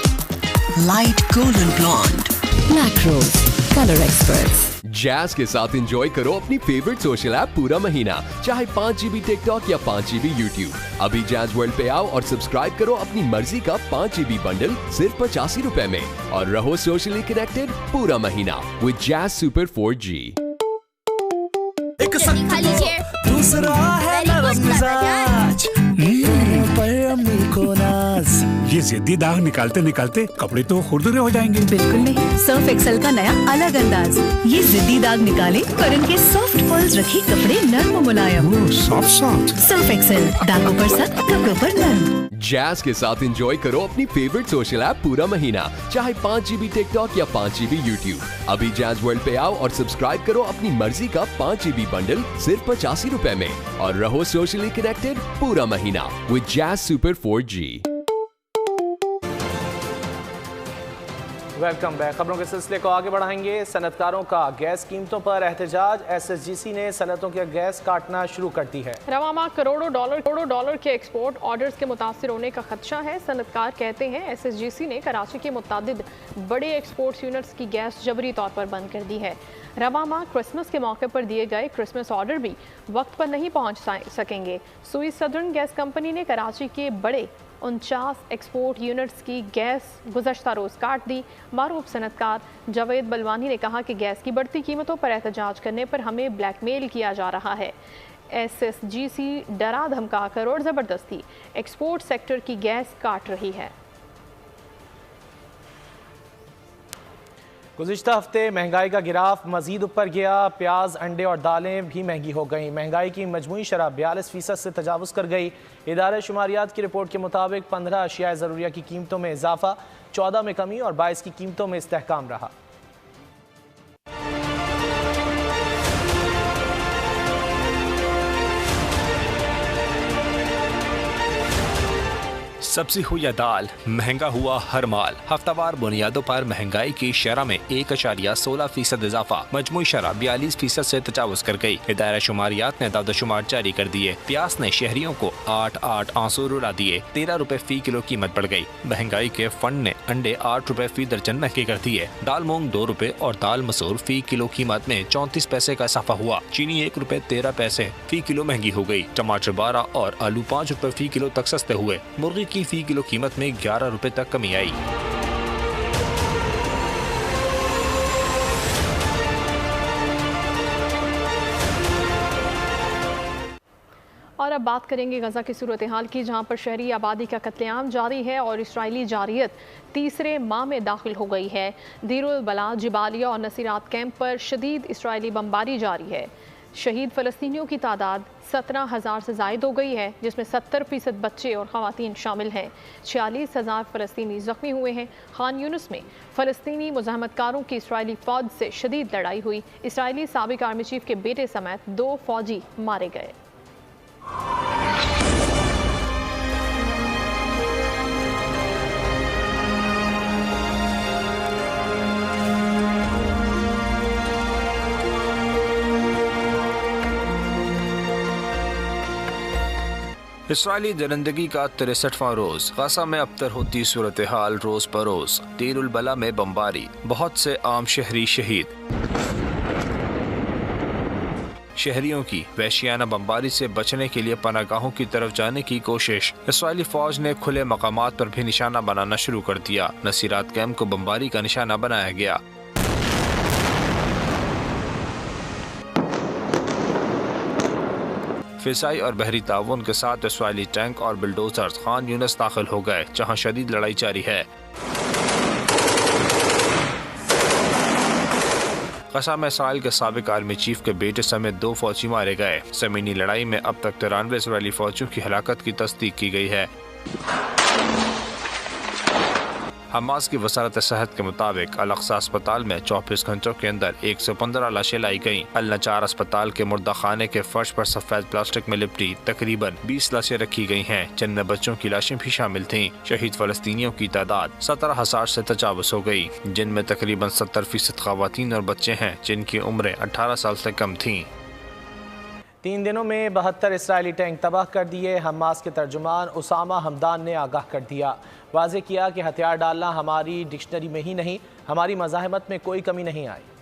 Light Golden Blonde. Black Rose Color Experts। Jazz के साथ enjoy करो अपनी favourite social app पूरा महीना, चाहे 5 GB TikTok या 5 GB YouTube. अभी jazz world पे आओ और सब्सक्राइब करो अपनी मर्जी का 5 GB बंडल सिर्फ 85 रुपए में और रहो सोशली कनेक्टेड पूरा महीना विद जैज सुपर 4G। एक दूसरा है नरम मिजाज, पर अम्मी को नाज। ये जिद्दी दाग निकालते निकालते कपड़े तो खुरदुरे हो जाएंगे। बिल्कुल नहीं, सर्फ एक्सेल का नया अलग अंदाज। ये जिद्दी दाग निकाले और इनके सॉफ्ट पर्ल्स रखे कपड़े नरम मुलायम। सॉफ्ट सर्फ एक्सेल, दागों पर सख्त, कपड़ों पर नरम। जैज के साथ एंजॉय करो अपनी फेवरेट सोशल ऐप पूरा महीना, चाहे 5 GB टिकटॉक या 5 GB यूट्यूब। अभी जैज वर्ल्ड पे आओ और सब्सक्राइब करो अपनी मर्जी का 5 GB बंडल सिर्फ 85 रुपए में और रहो सोशली कनेक्टेड पूरा महीना with jazz super 4G। Welcome back. खबरों के सिलसिले को आगे बढ़ाएंगे। सनतकारों का गैस कीमतों पर एहतजाज। SSGC ने सनतों के गैस काटना शुरू कर दी है। रवा माह करोड़ों डॉलर के एक्सपोर्ट ऑर्डर्स के मुतासिर होने का खदशा है। सनतकार कहते हैं SSGC ने कराची के मुतादिद बड़े एक्सपोर्ट यूनिट्स की गैस जबरी तौर पर बंद कर दी है। रवा माह क्रिसमस के मौके पर दिए गए क्रिसमस ऑर्डर भी वक्त पर नहीं पहुंच सकेंगे। सुई सदर्न गैस कंपनी ने कराची के बड़े 49 एक्सपोर्ट यूनिट्स की गैस गुज़श्ता रोज़ काट दी। मारूफ सनतकार जावेद बलवानी ने कहा कि गैस की बढ़ती कीमतों पर एहतजाज करने पर हमें ब्लैकमेल किया जा रहा है। SSGC डरा धमका कर और ज़बरदस्ती एक्सपोर्ट सेक्टर की गैस काट रही है। गुज़िश्ता हफ्ते महंगाई का गिराफ मजीद ऊपर गया। प्याज, अंडे और दालें भी महंगी हो गईं। महंगाई की मजमूई शरह 42% से तजावुज़ कर गई। इदारे शुमारियात की रिपोर्ट के मुताबिक 15 अशियाए ज़रूरिया की कीमतों में इजाफा, 14 में कमी और 22 की कीमतों में इस्तेहकाम रहा। सब्जी हो या दाल, महंगा हुआ हर माल। हफ्तावार बुनियादों पर महंगाई की शरह में 1.16% इजाफा, मजमूई शरह 42% से तजावुज कर गई। इदारा शुमारियात ने दादोशुमार जारी कर दिए। प्याज ने शहरियों को 8 आंसू रुला दिए। 13 रुपए फी किलो कीमत बढ़ गई। महंगाई के फंड ने अंडे 8 रुपए फी दर्जन महंगे कर दिए। दाल मूंग 2 रुपए और दाल मसूर फी किलो कीमत में 34 पैसे का इजाफा हुआ। चीनी 1 रुपए 13 पैसे फी किलो महंगी हो गई। टमाटर 12 और आलू 5 रुपए फी किलो तक सस्ते हुए। मुर्गी की फी किलो कीमत में 11 रुपए तक कमी आई। और अब बात करेंगे गजा की सूरत हाल की, जहां पर शहरी आबादी का कत्लेआम जारी है और इसराइली जारियत तीसरे माह में दाखिल हो गई है। दीरुल बला, जिबालिया और नसीरात कैंप पर शदीद इसराइली बमबारी जारी है। शहीद फ़लस्तीनियों की तादाद 17,000 से ज़ायद हो गई है, जिसमें 70% बच्चे और ख़वातीन शामिल हैं। 46,000 फ़लस्तीनी ज़ख्मी हुए हैं। खान यूनुस में फ़लस्तीनी मुज़ाहमतकारों की इसराइली फ़ौज से शदीद लड़ाई हुई। इसराइली साबिक आर्मी चीफ के बेटे समेत 2 फ़ौजी मारे गए। इसराइली दरिंदगी का 63वां रोज। गजा में अबतर होती सूरत हाल रोज पर रोज। दीरुल बला में बमबारी, बहुत से आम शहरी शहीद। शहरियों की वहशियाना बमबारी से बचने के लिए पनागाहों की तरफ जाने की कोशिश। इसराइली फौज ने खुले मकामात पर भी निशाना बनाना शुरू कर दिया। नसीरात कैंप को बमबारी का निशाना बनाया गया। फिजाई और बहरी ताउन के साथ इसराइली टैंक और बुलडोजर्स खान यूनिस दाखिल हो गए, जहां शदीद लड़ाई जारी है। गजा में इसराइल के साबिक आर्मी चीफ के बेटे समेत 2 फौजी मारे गए। ज़मीनी लड़ाई में अब तक 93 इसराइली फौजियों की हलाकत की तस्दीक की गई है। हमास की वसारत सेहत के मुताबिक अल अक्सा अस्पताल में 24 घंटों के अंदर 115 लाशें लाई गईं। अल नजार अस्पताल के मुर्दा खाने के फर्श पर सफेद प्लास्टिक में लिपटी तकरीबन 20 लाशें रखी गई हैं, जिनमें बच्चों की लाशें भी शामिल थीं। शहीद फलस्तीनियों की तादाद 17,000 से तजावुज़ हो गई, जिनमें तकरीबन 70% ख़वातीन और बच्चे हैं जिनकी उम्रें 18 साल से कम थीं। 3 दिनों में 72 इसराइली टैंक तबाह कर दिए। हमास के तर्जुमान उसामा हमदान ने आगाह कर दिया, वाज़ेह किया कि हथियार डालना हमारी डिक्शनरी में ही नहीं, हमारी मज़ाहमत में कोई कमी नहीं आई।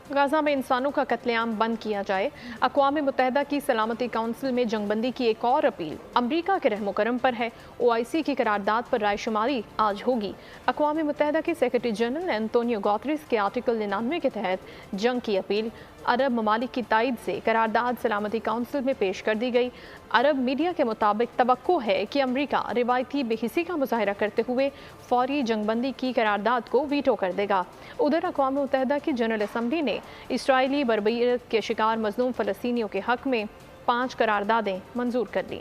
गाज़ा में इंसानों का कत्लेआम बंद किया जाए। अक़वाम मुत्तहिदा की सलामती काउंसिल में जंगबंदी की एक और अपील अमरीका के रहमो करम पर है। OIC की करारदाद पर रायशुमारी आज होगी। अक़वाम मुत्तहिदा के सेक्रेटरी जनरल एंटोनियो गुतेरेस के आर्टिकल 99 के तहत जंग की अपील अरब ममालिक की तायद से करारदाद सलामती काउंसिल में पेश कर दी गई। अरब मीडिया के मुताबिक तवक्को है कि अमरीका रिवायती बेहिसी का मुजाहरा करते हुए फौरी जंगबंदी की करारदाद को वीटो कर देगा। उधर अक़वाम मुत्तहिदा की जनरल असम्बली ने इसराइली बर्बरियत के शिकार मजलूम फ़लस्तीनियों के हक़ में 5 करारदादें मंजूर कर लीं।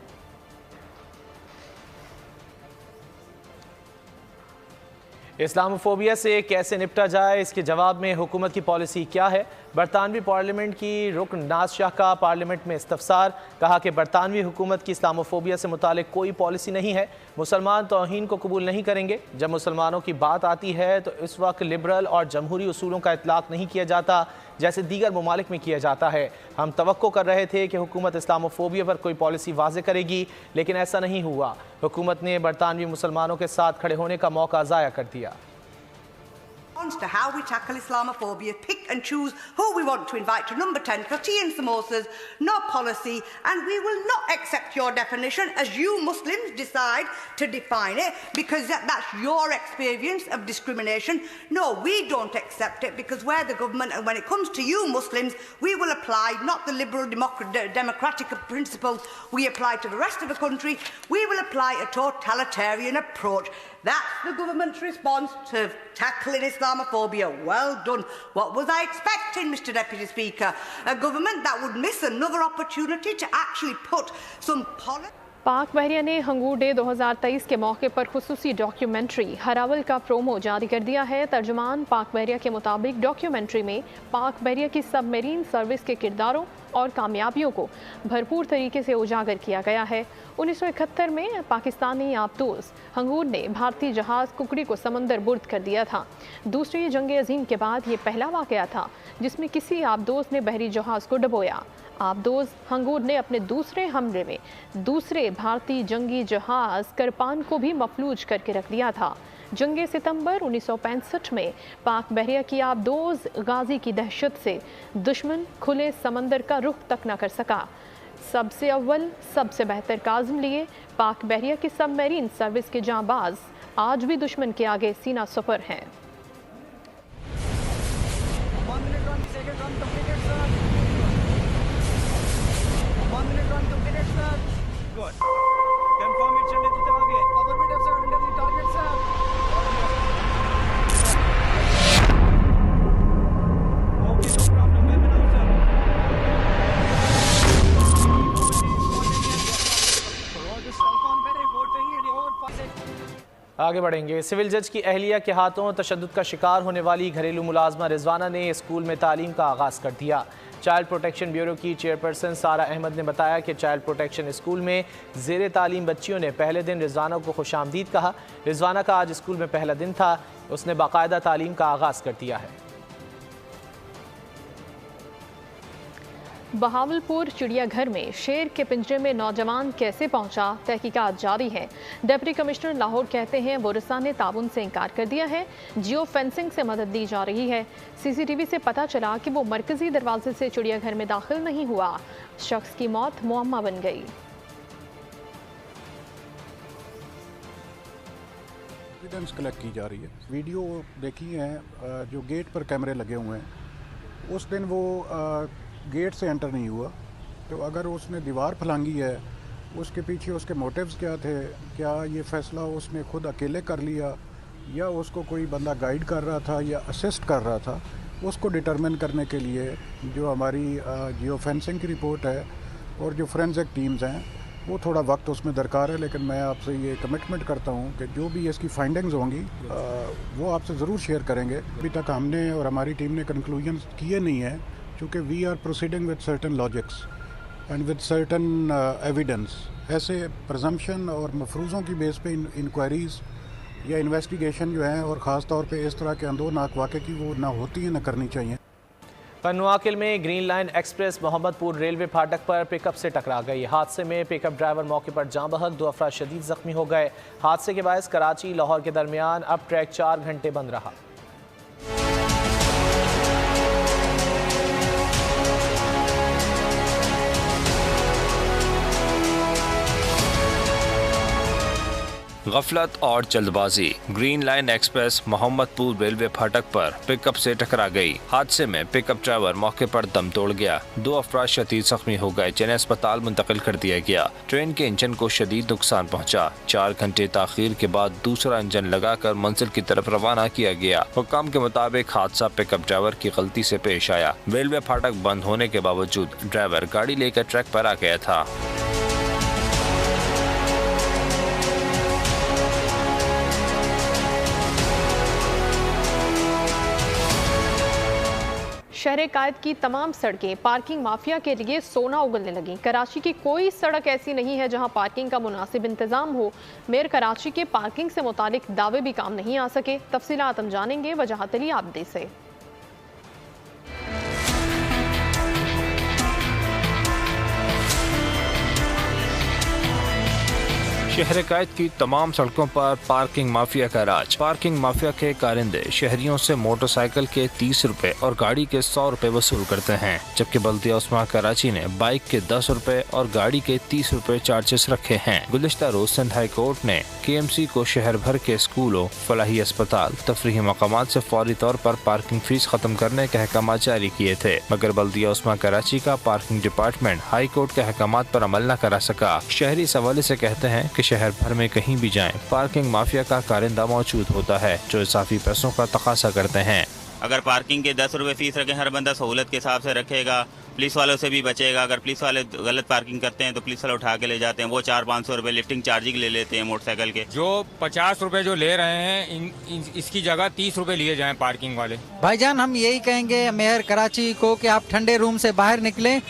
इस्लामोफोबिया से कैसे निपटा जाए, इसके जवाब में हुकूमत की पॉलिसी क्या है? बरतानवी पार्लियामेंट की रुकन नाज शाह का पार्लियामेंट में इस्तफसार, कहा कि बरतानवी हुकूमत की इस्लामोफोबिया से मुतालिक कोई पॉलिसी नहीं है, मुसलमान तौहीन को कबूल नहीं करेंगे। जब मुसलमानों की बात आती है तो इस वक्त लिबरल और जमहूरी उसूलों का इतलाक़ नहीं किया जाता जैसे दीगर ममालिक में किया जाता है। हम तवक्को कर रहे थे कि हुकूमत इस्लामोफोबिया पर कोई पॉलिसी वाज़े करेगी, लेकिन ऐसा नहीं हुआ। हुकूमत ने बरतानवी मुसलमानों के साथ खड़े होने का मौका ज़ाया कर दिया। To how we tackle Islamophobia, pick and choose who we want to invite to number 10 for tea and samosas, no policy, and we will not accept your definition as you Muslims decide to define it, because that's your experience of discrimination. No, we don't accept it, because we're the government, and when it comes to you Muslims, we will apply not the liberal democratic principles we apply to the rest of the country. We will apply a totalitarian approach. That's the government's response to tackling Islamophobia. Well done. What was I expecting, Mr. Deputy Speaker? A government that would miss another opportunity to actually put some policy. पाक बहरिया ने हंगूर day 2023 के मौके पर खुसूसी documentary हरावल का promo जारी कर दिया है। तर्जुमान पाक बहरिया के मुताबिक डॉक्यूमेंट्री में पाक बहरिया की सबमरीन सर्विस के किरदारों और कामयाबियों को भरपूर तरीके से उजागर किया गया है। 1971 में पाकिस्तानी आबदोज हंगूर ने भारतीय जहाज़ कुकड़ी को समंदर बुर्द कर दिया था। दूसरी जंग अजीम के बाद ये पहला वाक़या था जिसमें किसी आबदोज ने बहरी जहाज़ को डुबोया। आबदोज हंगूर ने अपने दूसरे हमले में दूसरे भारतीय जंगी जहाज़ करपान को भी मफलूज करके रख दिया था। जंग सितंबर 1965 में पाक बहरिया की आबदोज गाजी की दहशत से दुश्मन खुले समंदर का रुख तक न कर सका। सबसे अव्वल सबसे बेहतर काज़म लिए पाक बहरिया की सबमरीन सर्विस के जांबाज आज भी दुश्मन के आगे सीना सुपर हैं। आगे बढ़ेंगे। सिविल जज की अहलिया के हाथों तशद्दुद का शिकार होने वाली घरेलू मुलाजमा रिजवाना ने स्कूल में तालीम का आगाज़ कर दिया। चाइल्ड प्रोटेक्शन ब्यूरो की चेयरपर्सन सारा अहमद ने बताया कि चाइल्ड प्रोटेक्शन स्कूल में ज़ेर तालीम बच्चियों ने पहले दिन रिजवाना को खुशामदीद कहा। रिजवाना का आज स्कूल में पहला दिन था, उसने बाकायदा तालीम का आगाज़ कर दिया है। बहावलपुर चिड़ियाघर में शेर के पिंजरे में नौजवान कैसे पहुंचा, तहकीकात जारी है। डिप्टी कमिश्नर लाहौर कहते हैं बोरसा ने ताउन से इनकार कर दिया है, जियो फेंसिंग से मदद दी जा रही है। CCTV से पता चला कि वो मरकजी दरवाजे से चिड़ियाघर में दाखिल नहीं हुआ। शख्स की मौत मुअम्मा बन गई। एविडेंस कलेक्ट की जा रही है। वीडियो देखी है, जो गेट पर कैमरे लगे हुए हैं, उस दिन वो गेट से एंटर नहीं हुआ, तो अगर उसने दीवार फलांगी है, उसके पीछे उसके मोटिव्स क्या थे, क्या ये फ़ैसला उसने खुद अकेले कर लिया या उसको कोई बंदा गाइड कर रहा था या असिस्ट कर रहा था, उसको डिटरमिन करने के लिए जो हमारी जियो फेंसिंग की रिपोर्ट है और जो फोरेंसिक टीम्स हैं वो थोड़ा वक्त उसमें दरकार है, लेकिन मैं आपसे ये कमिटमेंट करता हूँ कि जो भी इसकी फाइंडिंग्स होंगी वो आपसे ज़रूर शेयर करेंगे। अभी तक हमने और हमारी टीम ने कंक्लूजन किए नहीं है, क्योंकि we are proceeding with certain logics and with certain evidence. ऐसे प्रजम्पशन और मफरूज़ों की बेस पे इंक्वायरीज़ या इन्वेस्टिगेशन जो है, और ख़ास तौर पे इस तरह के अंदोनाक वाक़े की, वो ना होती है ना करनी चाहिए। पनुआकिल में green line express Mohammadpur railway फाटक पर पिकअप से टकरा गई। हादसे में पिकअप ड्राइवर मौके पर जाँ बहक, 2 अफराद शदीद जख्मी हो गए। हादसे के बायस कराची लाहौर के दरमियान अब ट्रैक 4 घंटे बंद रहा। गफलत और जल्दबाजी। Green line express Mohammadpur railway फाटक पर पिकअप से टकरा गई। हादसे में पिकअप ड्राइवर मौके पर दम तोड़ गया। 2 अफराद शदीद जख्मी हो गए, जिन्हें अस्पताल मुंतकिल कर दिया गया। ट्रेन के इंजन को शदीद नुकसान पहुंचा। 4 घंटे ताखीर के बाद दूसरा इंजन लगाकर मंजिल की तरफ रवाना किया गया। हुक्म के मुताबिक हादसा पिकअप ड्राइवर की गलती से पेश आया। रेलवे फाटक बंद होने के बावजूद ड्राइवर गाड़ी लेकर ट्रैक पर आ गया था। शहर कायद की तमाम सड़कें पार्किंग माफिया के लिए सोना उगलने लगी। कराची की कोई सड़क ऐसी नहीं है जहां पार्किंग का मुनासिब इंतजाम हो। मेयर कराची के पार्किंग से मुतालिक दावे भी काम नहीं आ सके। तफसीलात हम जानेंगे वजाहत अली आबदी से। शहर कायद की तमाम सड़कों पर पार्किंग माफिया का राज। पार्किंग माफिया के कारिंदे शहरियों से मोटरसाइकिल के 30 रुपए और गाड़ी के 100 रुपए वसूल करते हैं, जबकि बल्दिया उस्मा कराची ने बाइक के 10 रुपए और गाड़ी के 30 रुपए चार्जेस रखे हैं। गुज़िश्ता रोज सिंध हाई कोर्ट ने KMC को शहर भर के स्कूलों, फलाही अस्पताल, तफरीही मकामात से फौरी तौर पर पार्किंग फीस खत्म करने के अहकाम जारी किए थे, मगर बल्दिया उस्मा कराची का पार्किंग डिपार्टमेंट हाई कोर्ट के अहकाम पर अमल न करा सका। शहरी इस हवाले से कहते हैं कि शहर भर में कहीं भी जाएं, पार्किंग माफिया का कारिंदा मौजूद होता है जो इजाफी पैसों का तकाजा करते हैं। अगर पार्किंग के 10 रुपए फीस रखें, हर बंदा सहूलत के हिसाब से रखेगा, पुलिस वालों से भी बचेगा। अगर पुलिस वाले गलत पार्किंग करते हैं तो पुलिस वाले उठा के ले जाते हैं। वो 400-500 रुपए लिफ्टिंग चार्जिंग ले लेते हैं मोटरसाइकिल के। जो 50 रुपए जो ले रहे हैं इसकी जगह 30 रुपए लिए जाएं पार्किंग वाले। भाईजान, हम यही कहेंगे मेयर कराची को कि आप ठंडे रूम से बाहर निकलें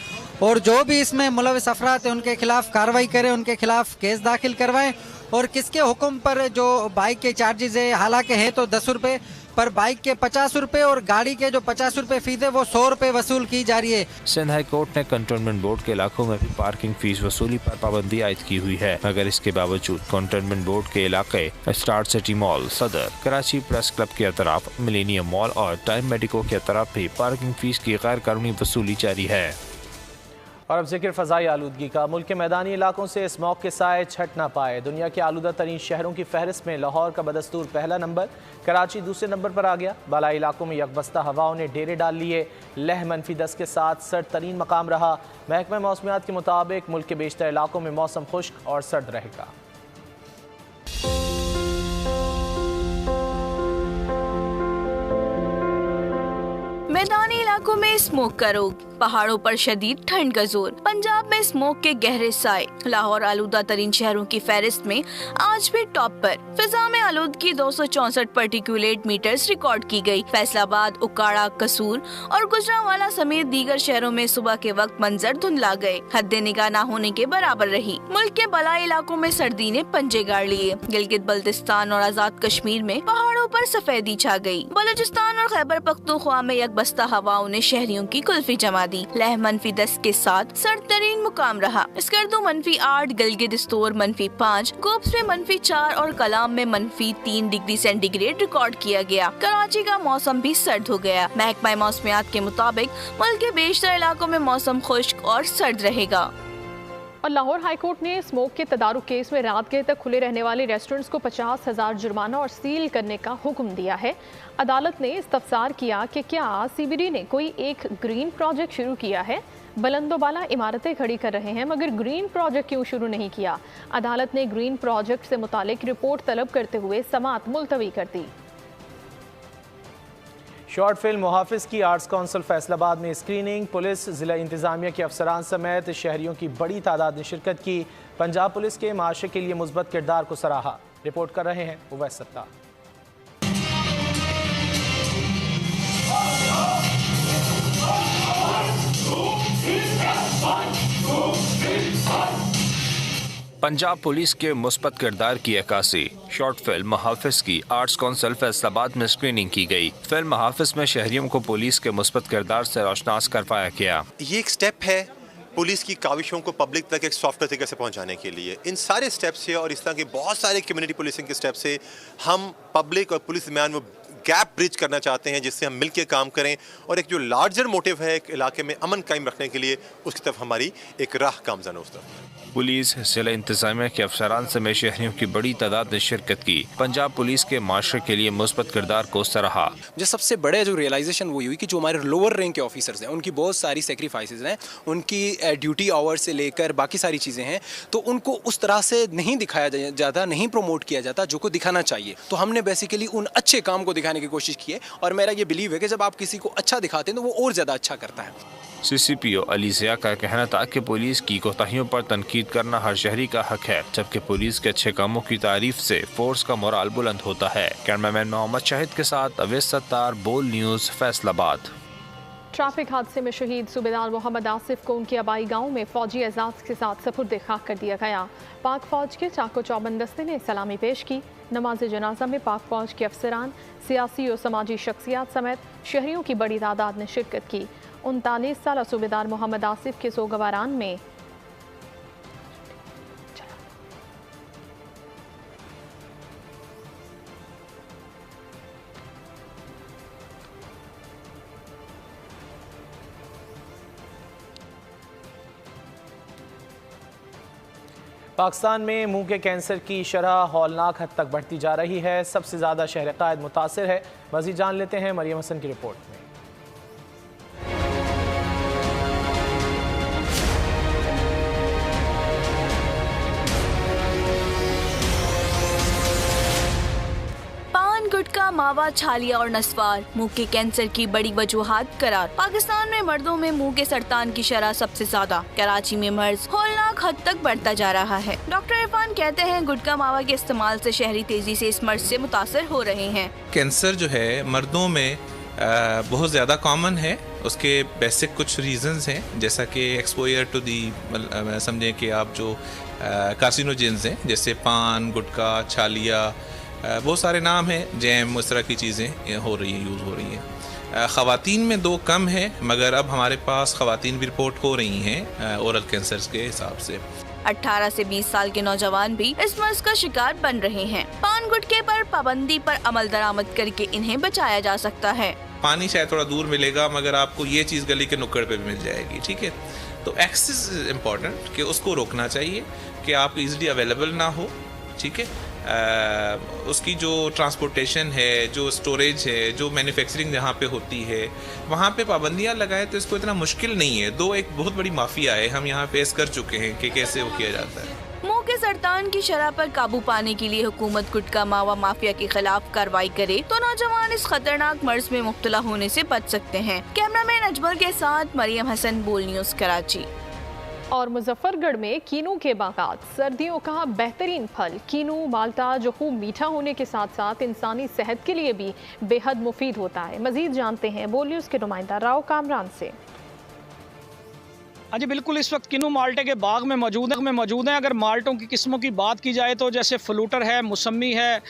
और जो भी इसमें मुलविस अफराद हैं उनके खिलाफ कार्रवाई करें, उनके खिलाफ केस दाखिल करवाएं। और किसके हुक्म पर जो बाइक के चार्जेस है, हालांकि है तो 10 रुपए, पर बाइक के 50 रुपए और गाड़ी के जो 50 रुपए फीस है वो 100 रुपए वसूल की जा रही है। सिंध हाई कोर्ट ने कंटोनमेंट बोर्ड के इलाकों में भी पार्किंग फीस वसूली पर पाबंदी आयद की हुई है, मगर इसके बावजूद कंटोनमेंट बोर्ड के इलाके स्टार सिटी मॉल, सदर, कराची प्रेस क्लब के अतराफ, मिलेनियम मॉल और टाइम मेडिको के अतराफ भी पार्किंग फीस की गैर कानूनी वसूली जारी है। और अब जिक्र फ़ज़ाई आलूदगी का। मुल्क के मैदानी इलाकों से स्मॉग के साए छट ना पाए। दुनिया के आलूदा तरीन शहरों की फहरिस्त में लाहौर का बदस्तूर पहला नंबर, कराची दूसरे नंबर पर आ गया। बालाई इलाकों में यकबस्ता हवाओं ने डेरे डाल लिए। लह -10 के साथ सर्द तरीन मकाम रहा। महकमा मौसमियात के मुताबिक मुल्क के बेशतर इलाकों में मौसम खुश्क और सर्द रहेगा। मैदानी इलाकों में स्मोक का रोग, पहाड़ों पर शदीद ठंड का जोर, पंजाब में स्मोक के गहरे साए। लाहौर आलूदा तरीन शहरों की फहरिस्त में आज भी टॉप पर। फिजा में आलूदगी 264 पार्टिकुलेट मीटर्स रिकॉर्ड की गई। फैसलाबाद, उकाड़ा, कसूर और गुजरांवाला समेत दीगर शहरों में सुबह के वक्त मंजर धुंधला गए, हद्दे निगाह न होने के बराबर रही। मुल्क के बलाई इलाकों में सर्दी ने पंजे गाड़ लिए। गिलगित बल्तिस्तान और आजाद कश्मीर में पहाड़ों पर सफेदी छा गई। बलूचिस्तान और खैबर पख्तूनख्वा में यकबस्ता हवाओं ने शहरियों की कुल्फी जमा दी। लह -10 के साथ सर्द तरीन मुकाम रहा। स्कर्दू -8, गिलगित स्टोर -5, कोप्स में -4 और कलाम में -3 डिग्री सेंटीग्रेड रिकॉर्ड किया गया। कराची का मौसम भी सर्द हो गया। महकमा मौसमियात के मुताबिक मुल्क के बेशतर इलाकों में मौसम खुश्क और सर्द रहेगा। और लाहौर हाईकोर्ट ने स्मोक के तदारुक केस में रात गए तक खुले रहने वाले रेस्टोरेंट्स को 50,000 जुर्माना और सील करने का हुक्म दिया है। अदालत ने इस्तफसार किया कि क्या CBD ने कोई एक ग्रीन प्रोजेक्ट शुरू किया है। बुलंदोबाला इमारतें खड़ी कर रहे हैं मगर ग्रीन प्रोजेक्ट क्यों शुरू नहीं किया। अदालत ने ग्रीन प्रोजेक्ट से मुतालिक रिपोर्ट तलब करते हुए समाअत मुलतवी कर दी। शॉर्ट फिल्म मुहाफिज की आर्ट्स काउंसिल फैसलाबाद में स्क्रीनिंग। पुलिस, जिला इंतजामिया के अफसरान समेत शहरियों की बड़ी तादाद ने शिरकत की। पंजाब पुलिस के माशरे के लिए मुस्बत किरदार को सराहा। रिपोर्ट कर रहे हैं उवैस सत्तार। पंजाब पुलिस के मुस्बत किरदार की अक्कासी। शॉर्ट फिल्म मुहाफिज की आर्ट्स काउंसिल फैसलाबाद में स्क्रीनिंग की गई। फिल्म मुहाफिज में शहरियों को पुलिस के मुस्बत किरदार से रोशनास करवाया गया। ये एक स्टेप है पुलिस की काविशों को पब्लिक तक एक सॉफ्ट तरीके से पहुंचाने के लिए। इन सारे स्टेप से और इस तरह के बहुत सारे कम्युनिटी पुलिसिंग के स्टेप से हम पब्लिक और पुलिस दरमियान वो गैप ब्रिज करना चाहते हैं, जिससे हम मिलकर काम करें और एक जो लार्जर मोटिव है एक इलाके में अमन कायम रखने के लिए, उसकी तरफ हमारी एक राह गामज़न है उस तरफ। पुलिस, जिला इंतजामिया के अफसरान समेत शहरियों की बड़ी तादाद ने शिरकत की। पंजाब पुलिस के माशरे के लिए मुस्बत किरदार को सराहा। जो सबसे बड़े जो रियलाइजेशन वो हुई कि जो हमारे लोअर रैंक के ऑफिसर्स हैं उनकी बहुत सारी सेक्रीफाइसेस हैं, उनकी ड्यूटी आवर्स से लेकर बाकी सारी चीज़ें हैं, तो उनको उस तरह से नहीं दिखाया जाता, नहीं प्रमोट किया जाता जो को दिखाना चाहिए। तो हमने बेसिकली उन अच्छे काम को दिखाने की कोशिश की है और मेरा ये बिलीव है कि जब आप किसी को अच्छा दिखाते हैं तो वो और ज़्यादा अच्छा करता है। CCPO अली ज़िया का कहना था कि पुलिस की कोताहियों पर तनकीद करना हर शहरी का हक है, जबकि पुलिस के अच्छे कामों की तारीफ से फोर्स का मोराल बुलंद होता है। कैमरामैन मोहम्मद शाहिद के साथ अवैस सत्तार, बोल न्यूज़, फैसलाबाद। ट्रैफिक हादसे में शहीद सूबेदार मोहम्मद आसिफ को उनके आबाई गांव में फौजी एजाज के साथ सपुर्द खाक कर दिया गया। पाक फौज के चाको चौबंद दस्ते ने सलामी पेश की। नमाज जनाजा में पाक फौज के अफसरान, सियासी और समाजी शख्सियात समेत शहरियों की बड़ी तादाद ने शिरकत की। 39 साल सूबेदार मोहम्मद आसिफ के सोगवारान में पाकिस्तान में मुंह के कैंसर की शरह हौलनाक हद तक बढ़ती जा रही है। सबसे ज़्यादा शहर कायद मुतासिर है। मज़ीद जान लेते हैं मरियम हसन की रिपोर्ट में। गुटखा, मावा, छालिया और नस्वार मुंह के कैंसर की बड़ी वजूहात करार। पाकिस्तान में मर्दों में मुंह के सरतान की शरह सबसे ज्यादा। कराची में मर्ज हौलनाक हद तक बढ़ता जा रहा है। डॉक्टर इरफान कहते हैं गुटखा मावा के इस्तेमाल से शहरी तेजी से इस मर्ज से मुतासर हो रहे हैं। कैंसर जो है मर्दों में बहुत ज़्यादा कॉमन है। उसके बेसिक कुछ रीजंस हैं, जैसा कि एक्सपोजर टू दी समझें कि आप जो कार्सिनोजेंस हैं जैसे पान, गुटखा, छालिया, बहुत सारे नाम हैं, जैम, उस तरह की चीज़ें हो रही हैं, यूज़ हो रही हैं। ख़वातीन में 2 कम है, मगर अब हमारे पास ख़वातीन भी रिपोर्ट हो रही हैं ओरल कैंसर्स के हिसाब से। 18 से 20 साल के नौजवान भी इस मर्ज का शिकार बन रहे हैं। पान गुटखे पर पाबंदी पर अमल दरामद करके इन्हें बचाया जा सकता है। पानी शायद थोड़ा दूर मिलेगा, मगर आपको ये चीज़ गली के नुक्कड़ पे भी मिल जाएगी। ठीक है, तो एक्सेस इज इम्पॉर्टेंट कि उसको रोकना चाहिए कि आपको ईजिली अवेलेबल ना हो। ठीक है, उसकी जो ट्रांसपोर्टेशन है, जो स्टोरेज है, जो मैन्युफैक्चरिंग जहाँ पे होती है, वहाँ पे पाबंदियाँ लगाए तो इसको इतना मुश्किल नहीं है। 2 एक बहुत बड़ी माफिया है, हम यहाँ फेस कर चुके हैं कि कैसे वो किया जाता है। मुंह के सरतान की शरह पर काबू पाने के लिए हुकूमत गुटखा मावा माफिया के खिलाफ कार्रवाई करे तो नौजवान इस खतरनाक मर्ज में मुब्तला होने से बच सकते हैं। कैमरामैन अजमल के साथ मरियम हसन, बोल न्यूज़, कराची। और मुजफ्फरगढ़ में कीनू के बागात, सर्दियों का बेहतरीन फल। कीनू माल्टा जो खूब मीठा होने के साथ साथ इंसानी सेहत के लिए भी बेहद मुफीद होता है। मजीद जानते हैं बोल न्यूज़ के नुमाइंदा राव कामरान से। हाँ जी बिल्कुल, इस वक्त किन्नू माल्टे के बाग में मौजूद हैं। अगर माल्टों की किस्मों की बात की जाए तो जैसे फ्लूटर है, मौसमी है,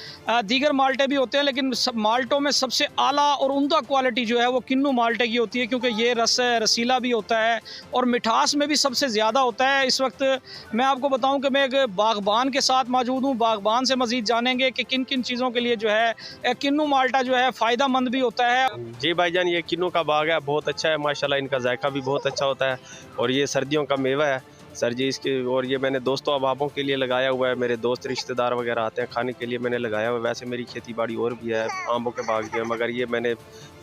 दीगर माल्टे भी होते हैं, लेकिन माल्टों में सबसे आला और उम्दा क्वालिटी जो है वो किन्नू माल्टे की होती है, क्योंकि ये रसीला भी होता है और मिठास में भी सबसे ज़्यादा होता है। इस वक्त मैं आपको बताऊँ कि मैं एक बागबान के साथ मौजूद हूँ। बागबान से मज़ीद जानेंगे कि किन किन चीज़ों के लिए जो है किन्नू माल्टा जो है फ़ायदा मंद भी होता है। जी भाईजान, ये किन्नू का बाग है, बहुत अच्छा है माशाल्लाह। इनका जायका भी बहुत अच्छा होता है और ये सर्दियों का मेवा है। सर जी इसके, और ये मैंने दोस्तों अहबाबों के लिए लगाया हुआ है, मेरे दोस्त रिश्तेदार वगैरह आते हैं खाने के लिए मैंने लगाया हुआ है। वैसे मेरी खेती बाड़ी और भी है, आमों के बाग भी है, मगर ये मैंने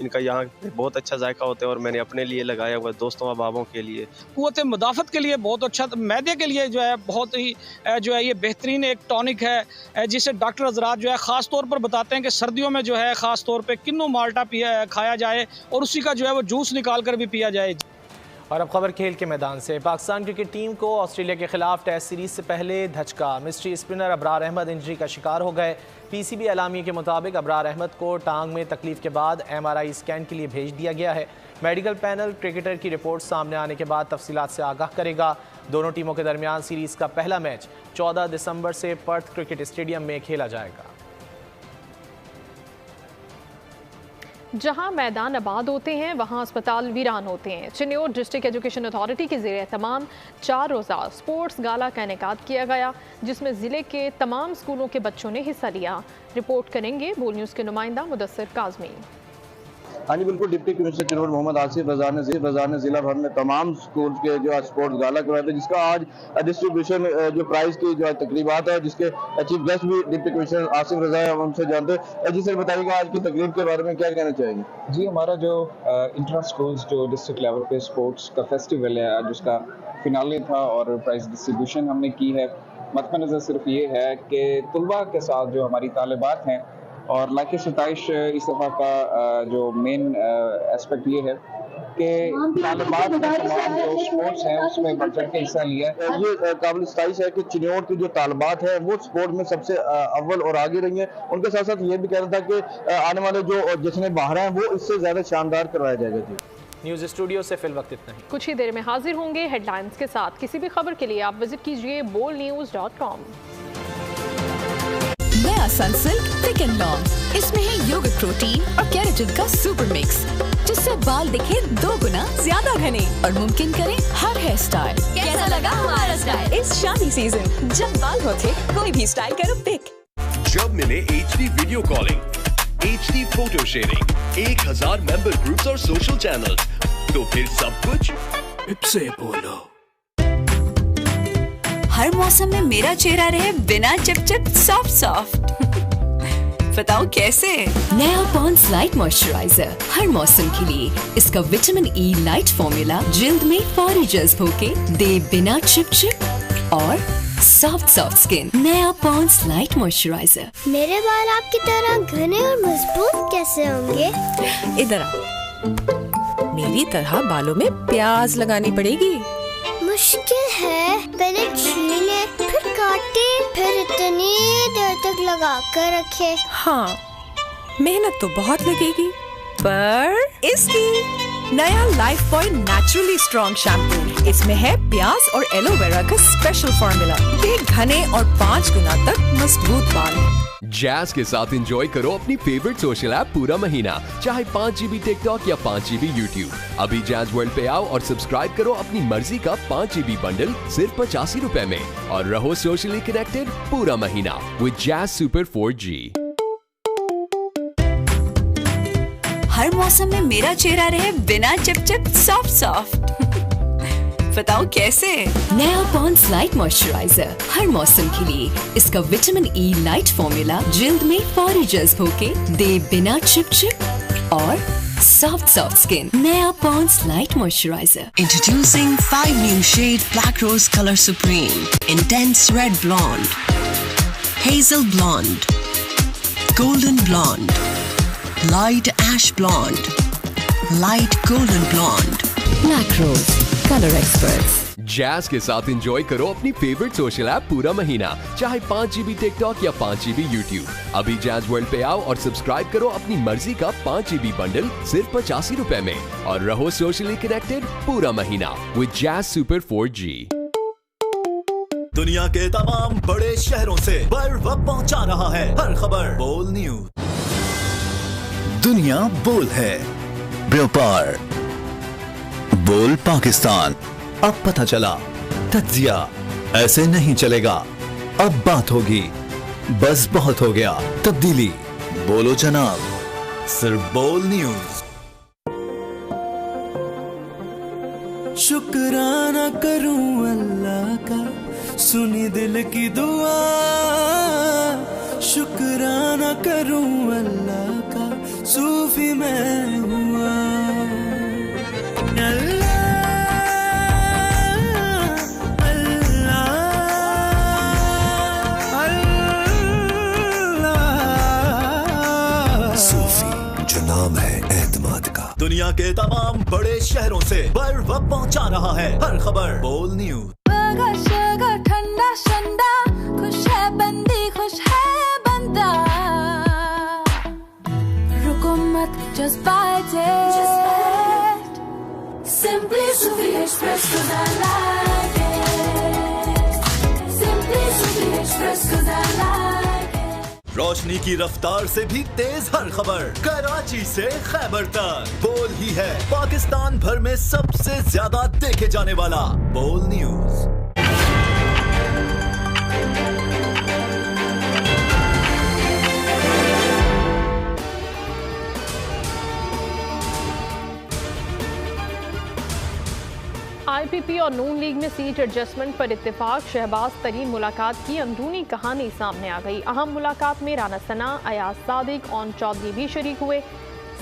इनका यहाँ बहुत अच्छा जायका होता है और मैंने अपने लिए लगाया हुआ है, दोस्तों अहबाबों के लिए। क़ुव्वत मुदाफ़त के लिए बहुत अच्छा, मैदे के लिए जो है बहुत ही जो है ये बेहतरीन एक टॉनिक है, जिसे डॉक्टर हज़रात जो है ख़ास तौर पर बताते हैं कि सर्दियों में जो है ख़ास तौर पर किन्नू माल्टा खाया जाए और उसी का जो है वो जूस निकाल कर भी पिया जाए। और अब खबर खेल के मैदान से। पाकिस्तान क्रिकेट टीम को ऑस्ट्रेलिया के खिलाफ टेस्ट सीरीज से पहले धचका। Mystery spinner Abrar Ahmed injury का शिकार हो गए। पीसीबी एलामिया के मुताबिक अबरार अहमद को टांग में तकलीफ के बाद MRI स्कैन के लिए भेज दिया गया है। मेडिकल पैनल क्रिकेटर की रिपोर्ट सामने आने के बाद तफसीलात से आगाह करेगा। दोनों टीमों के दरमियान सीरीज का पहला मैच 14 दिसंबर से पर्थ क्रिकेट स्टेडियम में खेला जाएगा। जहां मैदान आबाद होते हैं वहां अस्पताल वीरान होते हैं। चिन्योर डिस्ट्रिक्ट एजुकेशन अथॉरिटी के ज़ेरे तमाम 4 रोज़ा स्पोर्ट्स गाला का इनेकाद किया गया, जिसमें ज़िले के तमाम स्कूलों के बच्चों ने हिस्सा लिया। रिपोर्ट करेंगे बोल न्यूज़ के नुमाइंदा मुदस्सिर काज़मी। हाँ जी बिल्कुल, डिप्टी कमिश्नर चिन्योर मोहम्मद आसिफ रज़ा ने जिला भर में तमाम स्कूल के जो स्पोर्ट्स गाला करवाए थे, जिसका आज डिस्ट्रीब्यूशन जो प्राइज की जो तकरीबात है, जिसके चीफ गेस्ट भी डिप्टी कमिश्नर आसिफ रज़ा है, उनसे जानते हैं। जी सर बताइएगा आज की तकरीब के बारे में क्या कहना चाहेंगे? जी हमारा जो इंटर स्कूल्स जो डिस्ट्रिक्ट लेवल पे स्पोर्ट्स का फेस्टिवल है आज उसका फिनाले था और प्राइज डिस्ट्रीब्यूशन हमने की है। मद्देनज़र सिर्फ ये है कि तलबा के साथ जो हमारी तालिबात हैं और लाइक 27 इस दफ़ा का जो मेन एस्पेक्ट ये है कि तालिबात में तमाम जो स्पोर्ट्स हैं उसमें बढ़ चढ़ के हिस्सा लिया है। ये काबिल सताइश है कि चिन्योर की जो तालिबात है वो स्पोर्ट में सबसे अव्वल और आगे रही है। उनके साथ साथ ये भी कह रहा था कि आने वाले जो जश्न बहार हैं वो इससे ज़्यादा शानदार करवाया जाएगा। जी न्यूज़ स्टूडियो से फिल वक्त इतना ही। कुछ ही देर में हाजिर होंगे हेडलाइंस के साथ। किसी भी खबर के लिए आप विजिट कीजिए bolnews.com। नया सनसिल्क थिक एंड लॉन्ग, इसमें है योगर्ट प्रोटीन और केराटिन का सुपर मिक्स, जिससे बाल दिखे 2 गुना ज्यादा घने और मुमकिन करें हर हेयर स्टाइल। कैसा लगा हमारा स्टाइल इस शादी सीजन? जब बाल हो थे कोई भी स्टाइल करो पिक। जब मिले HD video calling, HD photo sharing, 1000 member groups और सोशल चैनल्स, तो फिर सब कुछ इनसे बोलो। हर मौसम में मेरा चेहरा रहे बिना चिपचिप सॉफ्ट सॉफ्ट। बताओ कैसे? नया पॉन्ड्स लाइट मॉइस्चराइजर हर मौसम के लिए। इसका विटामिन E लाइट फॉर्मूला जिल्द में फौरी जज्ब होके दे बिना चिपचिप और सॉफ्ट सॉफ्ट स्किन। नया पॉन्ड्स लाइट मॉइस्चराइजर। मेरे बाल आपकी तरह घने और मजबूत कैसे होंगे? इधर आओ, मेरी तरह बालों में प्याज लगानी पड़ेगी। मुश्किल है, पहले छीले फिर काटे फिर इतनी देर तक लगा कर रखे। हाँ मेहनत तो बहुत लगेगी, पर इसकी नया life boy naturally strong shampoo, इसमें है प्याज और एलोवेरा का स्पेशल फॉर्मूला, दे घने और 5 गुना तक मजबूत बाल। जैज के साथ एंजॉय करो अपनी फेवरेट सोशल ऐप पूरा महीना, चाहे 5 GB टिकटॉक या 5 GB यूट्यूब। अभी जैज वर्ल्ड पे आओ और सब्सक्राइब करो अपनी मर्जी का 5 GB बंडल सिर्फ 85 रुपए में और रहो सोशली कनेक्टेड पूरा महीना विद जैज सुपर 4G। हर मौसम में मेरा चेहरा रहे बिना चिपचिप सॉफ्ट सॉफ्ट। बताओ कैसे? नया पॉन्ड्स लाइट मॉइस्चराइजर हर मौसम के लिए। इसका विटामिन E लाइट फॉर्मूला जिल्द में फौरी जज्ब होके दे बिना चिपचिप और सॉफ्ट सॉफ्ट स्किन। नया Pond's light moisturizer. Introducing 5 new shade Black Rose Color Supreme, Intense Red Blonde, Hazel Blonde, Golden Blonde, Light Ash Blonde, Light Golden Blonde. Black Rose Color Experts। Jazz के साथ enjoy करो अपनी favourite social app पूरा महीना, चाहे 5 GB TikTok या 5 GB YouTube. अभी jazz world पे आओ और सब्सक्राइब करो अपनी मर्जी का 5 GB बंडल सिर्फ 85 रुपए में और रहो सोशली कनेक्टेड पूरा महीना विद जैज सुपर 4G। दुनिया के तमाम बड़े शहरों से बर वक्त पहुंचा रहा है हर खबर बोल न्यूज। दुनिया बोल है, व्यापार बोल पाकिस्तान। अब पता चला तज्जिया ऐसे नहीं चलेगा, अब बात होगी, बस बहुत हो गया तब्दीली, बोलो जनाब, सिर्फ बोल न्यूज। शुक्राना करूं अल्लाह सुनी दिल की दुआ, शुक्राना करूं अल्लाह का, सूफी मैं हुआ। नाम है एतमाद का। दुनिया के तमाम बड़े शहरों से बर्फ पहुंचा रहा है हर खबर बोल न्यूज। ठंडा ठंडा खुश है बंदी खुश है बंदा, रुको मत just bite it, simply Sufi Express 'cause I like it, simply Sufi Express 'cause I like it। रोशनी की रफ्तार से भी तेज हर खबर, कराची से खैबर तक। बोल ही है पाकिस्तान भर में सबसे ज्यादा देखे जाने वाला बोल न्यूज। आईपीपी और नून लीग में सीट एडजस्टमेंट पर इत्तेफाक, शहबाज तरीन मुलाकात की अंदरूनी कहानी सामने आ गई। अहम मुलाकात में राना सना, अयाज सादिक, ओन चौधरी भी शरीक हुए।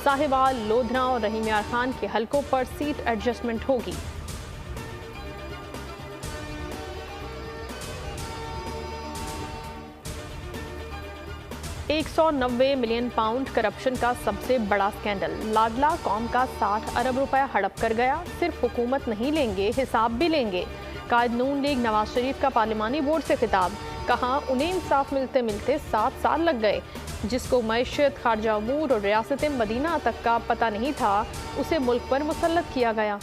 साहिवाल, लोधरा और रहीम यार खान के हलकों पर सीट एडजस्टमेंट होगी। £190 मिलियन करप्शन का सबसे बड़ा स्कैंडल। लाडला कौम का 60 अरब रुपया हड़प कर गया। सिर्फ हुकूमत नहीं लेंगे, हिसाब भी लेंगे। कायद नून लीग नवाज शरीफ का पार्लिमानी बोर्ड से खिताब, कहा उन्हें इंसाफ मिलते मिलते 7 साल लग गए। जिसको मईशत, खारजा अमूर और रियासत मदीना तक का पता नहीं था, उसे मुल्क पर मुसल्लत किया गया।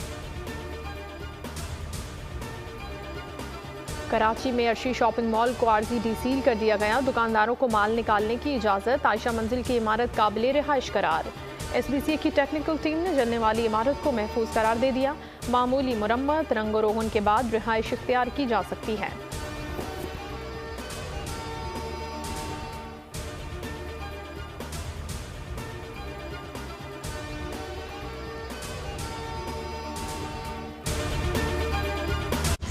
कराची में अर्शी शॉपिंग मॉल को आर्जी डीसील कर दिया गया। दुकानदारों को माल निकालने की इजाज़त। आयशा मंजिल की इमारत काबिले रिहाइश करार। SBCA की टेक्निकल टीम ने जलने वाली इमारत को महफूज करार दे दिया। मामूली मुरम्मत, रंगोरोगन के बाद रिहाइश इख्तियार की जा सकती है।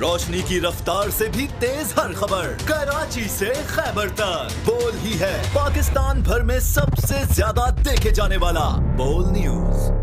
रोशनी की रफ्तार से भी तेज हर खबर, कराची से खैबर तक। बोल ही है पाकिस्तान भर में सबसे ज्यादा देखे जाने वाला बोल न्यूज।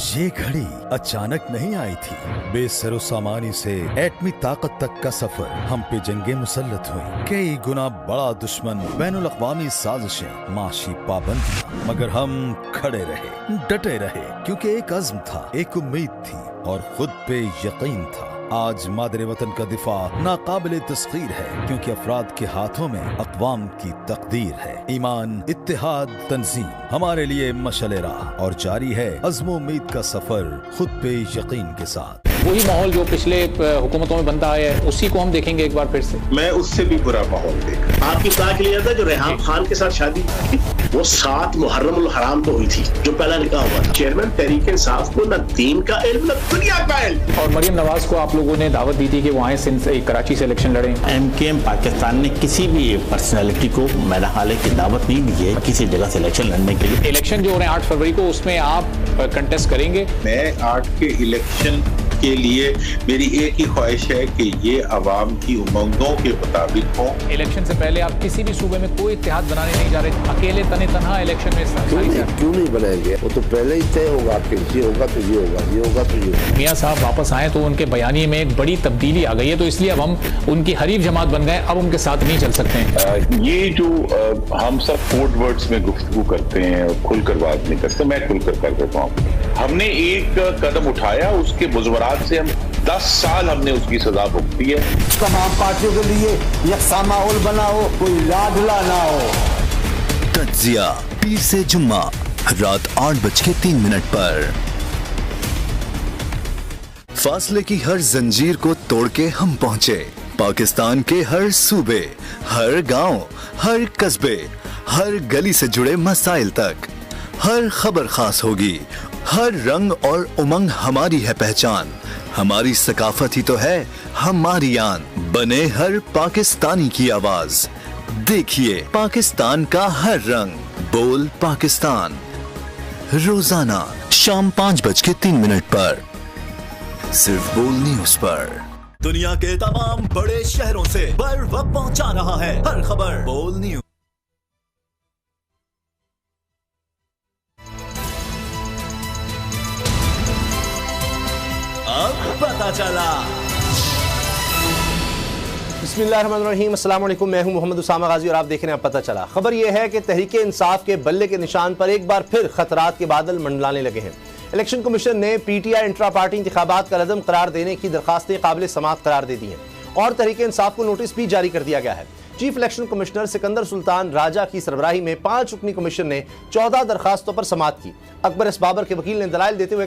ये घड़ी अचानक नहीं आई थी। बेसरो सामानी से एटमी ताकत तक का सफर हम पे जंगे मुसल्लत हुई। कई गुना बड़ा दुश्मन, बैनुल अक़वामी साजिशें, माशी पाबंदियां, मगर हम खड़े रहे, डटे रहे, क्योंकि एक अज़्म था, एक उम्मीद थी और खुद पे यकीन था। आज मादरे वतन का दिफा नाकाबिले तस्खीर है, क्योंकि अफराद के हाथों में अक़वाम की तकदीर है। ईमान, इत्तेहाद, तंजीम हमारे लिए मशअले राह और जारी है अज़्म उम्मीद का सफर खुद पे यकीन के साथ। वही माहौल जो पिछले हुकूमतों में बनता है, उसी को हम देखेंगे एक बार फिर से। मैं उससे भी बुरा माहौल देख। आपकी इत्तला के लिए था जो रेहान खान के साथ शादी की, वो 7 मुहर्रम हराम को हुई थी, जो पहला निकाह हुआ था। चेयरमैन तहरीक इंसाफ को न दीन का इल्म न दुनिया का इल्म। और मरियम नवाज को आप लोगों ने दावत दी थी कि वो आए कराची से इलेक्शन लड़े। MKM पाकिस्तान ने किसी भी पर्सनैलिटी को मेरा हाल की दावत नहीं दी है किसी जगह से इलेक्शन लड़ने के लिए। इलेक्शन जो हो रहे हैं 8 फरवरी को, उसमें आप कंटेस्ट करेंगे? मैं 8 के इलेक्शन के लिए मेरी एक ही ख्वाहिश है कि ये आवाम की उमंगों के मुताबिक हो। इलेक्शन से पहले आप किसी भी सूबे में कोई इत्तेहाद बनाने नहीं जा रहे, अकेले तने तनहा इलेक्शन में क्यों नहीं बनाएंगे? वो तो पहले ही तय होगा आपके, ये होगा तो ये होगा, ये होगा तो ये होगा। मियां साहब वापस आए तो उनके बयानी में एक बड़ी तब्दीली आ गई है, तो इसलिए अब हम उनकी हरीफ जमात बन गए, अब उनके साथ नहीं चल सकते हैं। ये जो हम सब कोड वर्ड्स में गुफ्तगू करते हैं और खुलकर बात नहीं करते, मैं खुलकर कर देता हूँ। हमने एक कदम उठाया, उसके मुजवरात से हम 10 साल हमने उसकी सजा भुगती है। तमाम पार्टियों के लिए यकसा माहौल बनाओ, कोई लाडला ना हो। तज्जिया पीर से जुम्मा रात 8:03 पर। फासले की हर जंजीर को तोड़ के हम पहुंचे पाकिस्तान के हर सूबे, हर गांव, हर कस्बे, हर गली से जुड़े मसाइल तक। हर खबर खास होगी, हर रंग और उमंग हमारी है पहचान। हमारी सकाफत ही तो है हमारी आन। बने हर पाकिस्तानी की आवाज, देखिए पाकिस्तान का हर रंग। बोल पाकिस्तान, रोजाना शाम 5:03 पर। सिर्फ बोल न्यूज पर। दुनिया के तमाम बड़े शहरों से बर वक्त पहुंचा रहा है हर खबर बोल न्यूज। अब पता चला। बिस्मिल्लाहिर्रहमानिर्रहीम, अस्सलाम वालेकुम। मैं हूं मोहम्मद उसामा गाजी और आप देख रहे हैं पता चला। खबर यह है कि तहरीक इंसाफ के बल्ले के निशान पर एक बार फिर खतरात के बादल मंडलाने लगे हैं। इलेक्शन कमीशन ने पीटीआई इंट्रा पार्टी इंतखाबात का रदम करार देने की दरखास्तें काबिल समाअत करार दे दी हैं और तहरीक इंसाफ को नोटिस भी जारी कर दिया गया है। Chief election commissioner Sikandar Sultan Raja की सरबराही में 5 रुकनी कमीशन ने 14 दरखास्तों पर समाअत की। अकबर एस बाबर के वकील ने दलाइल देते हुए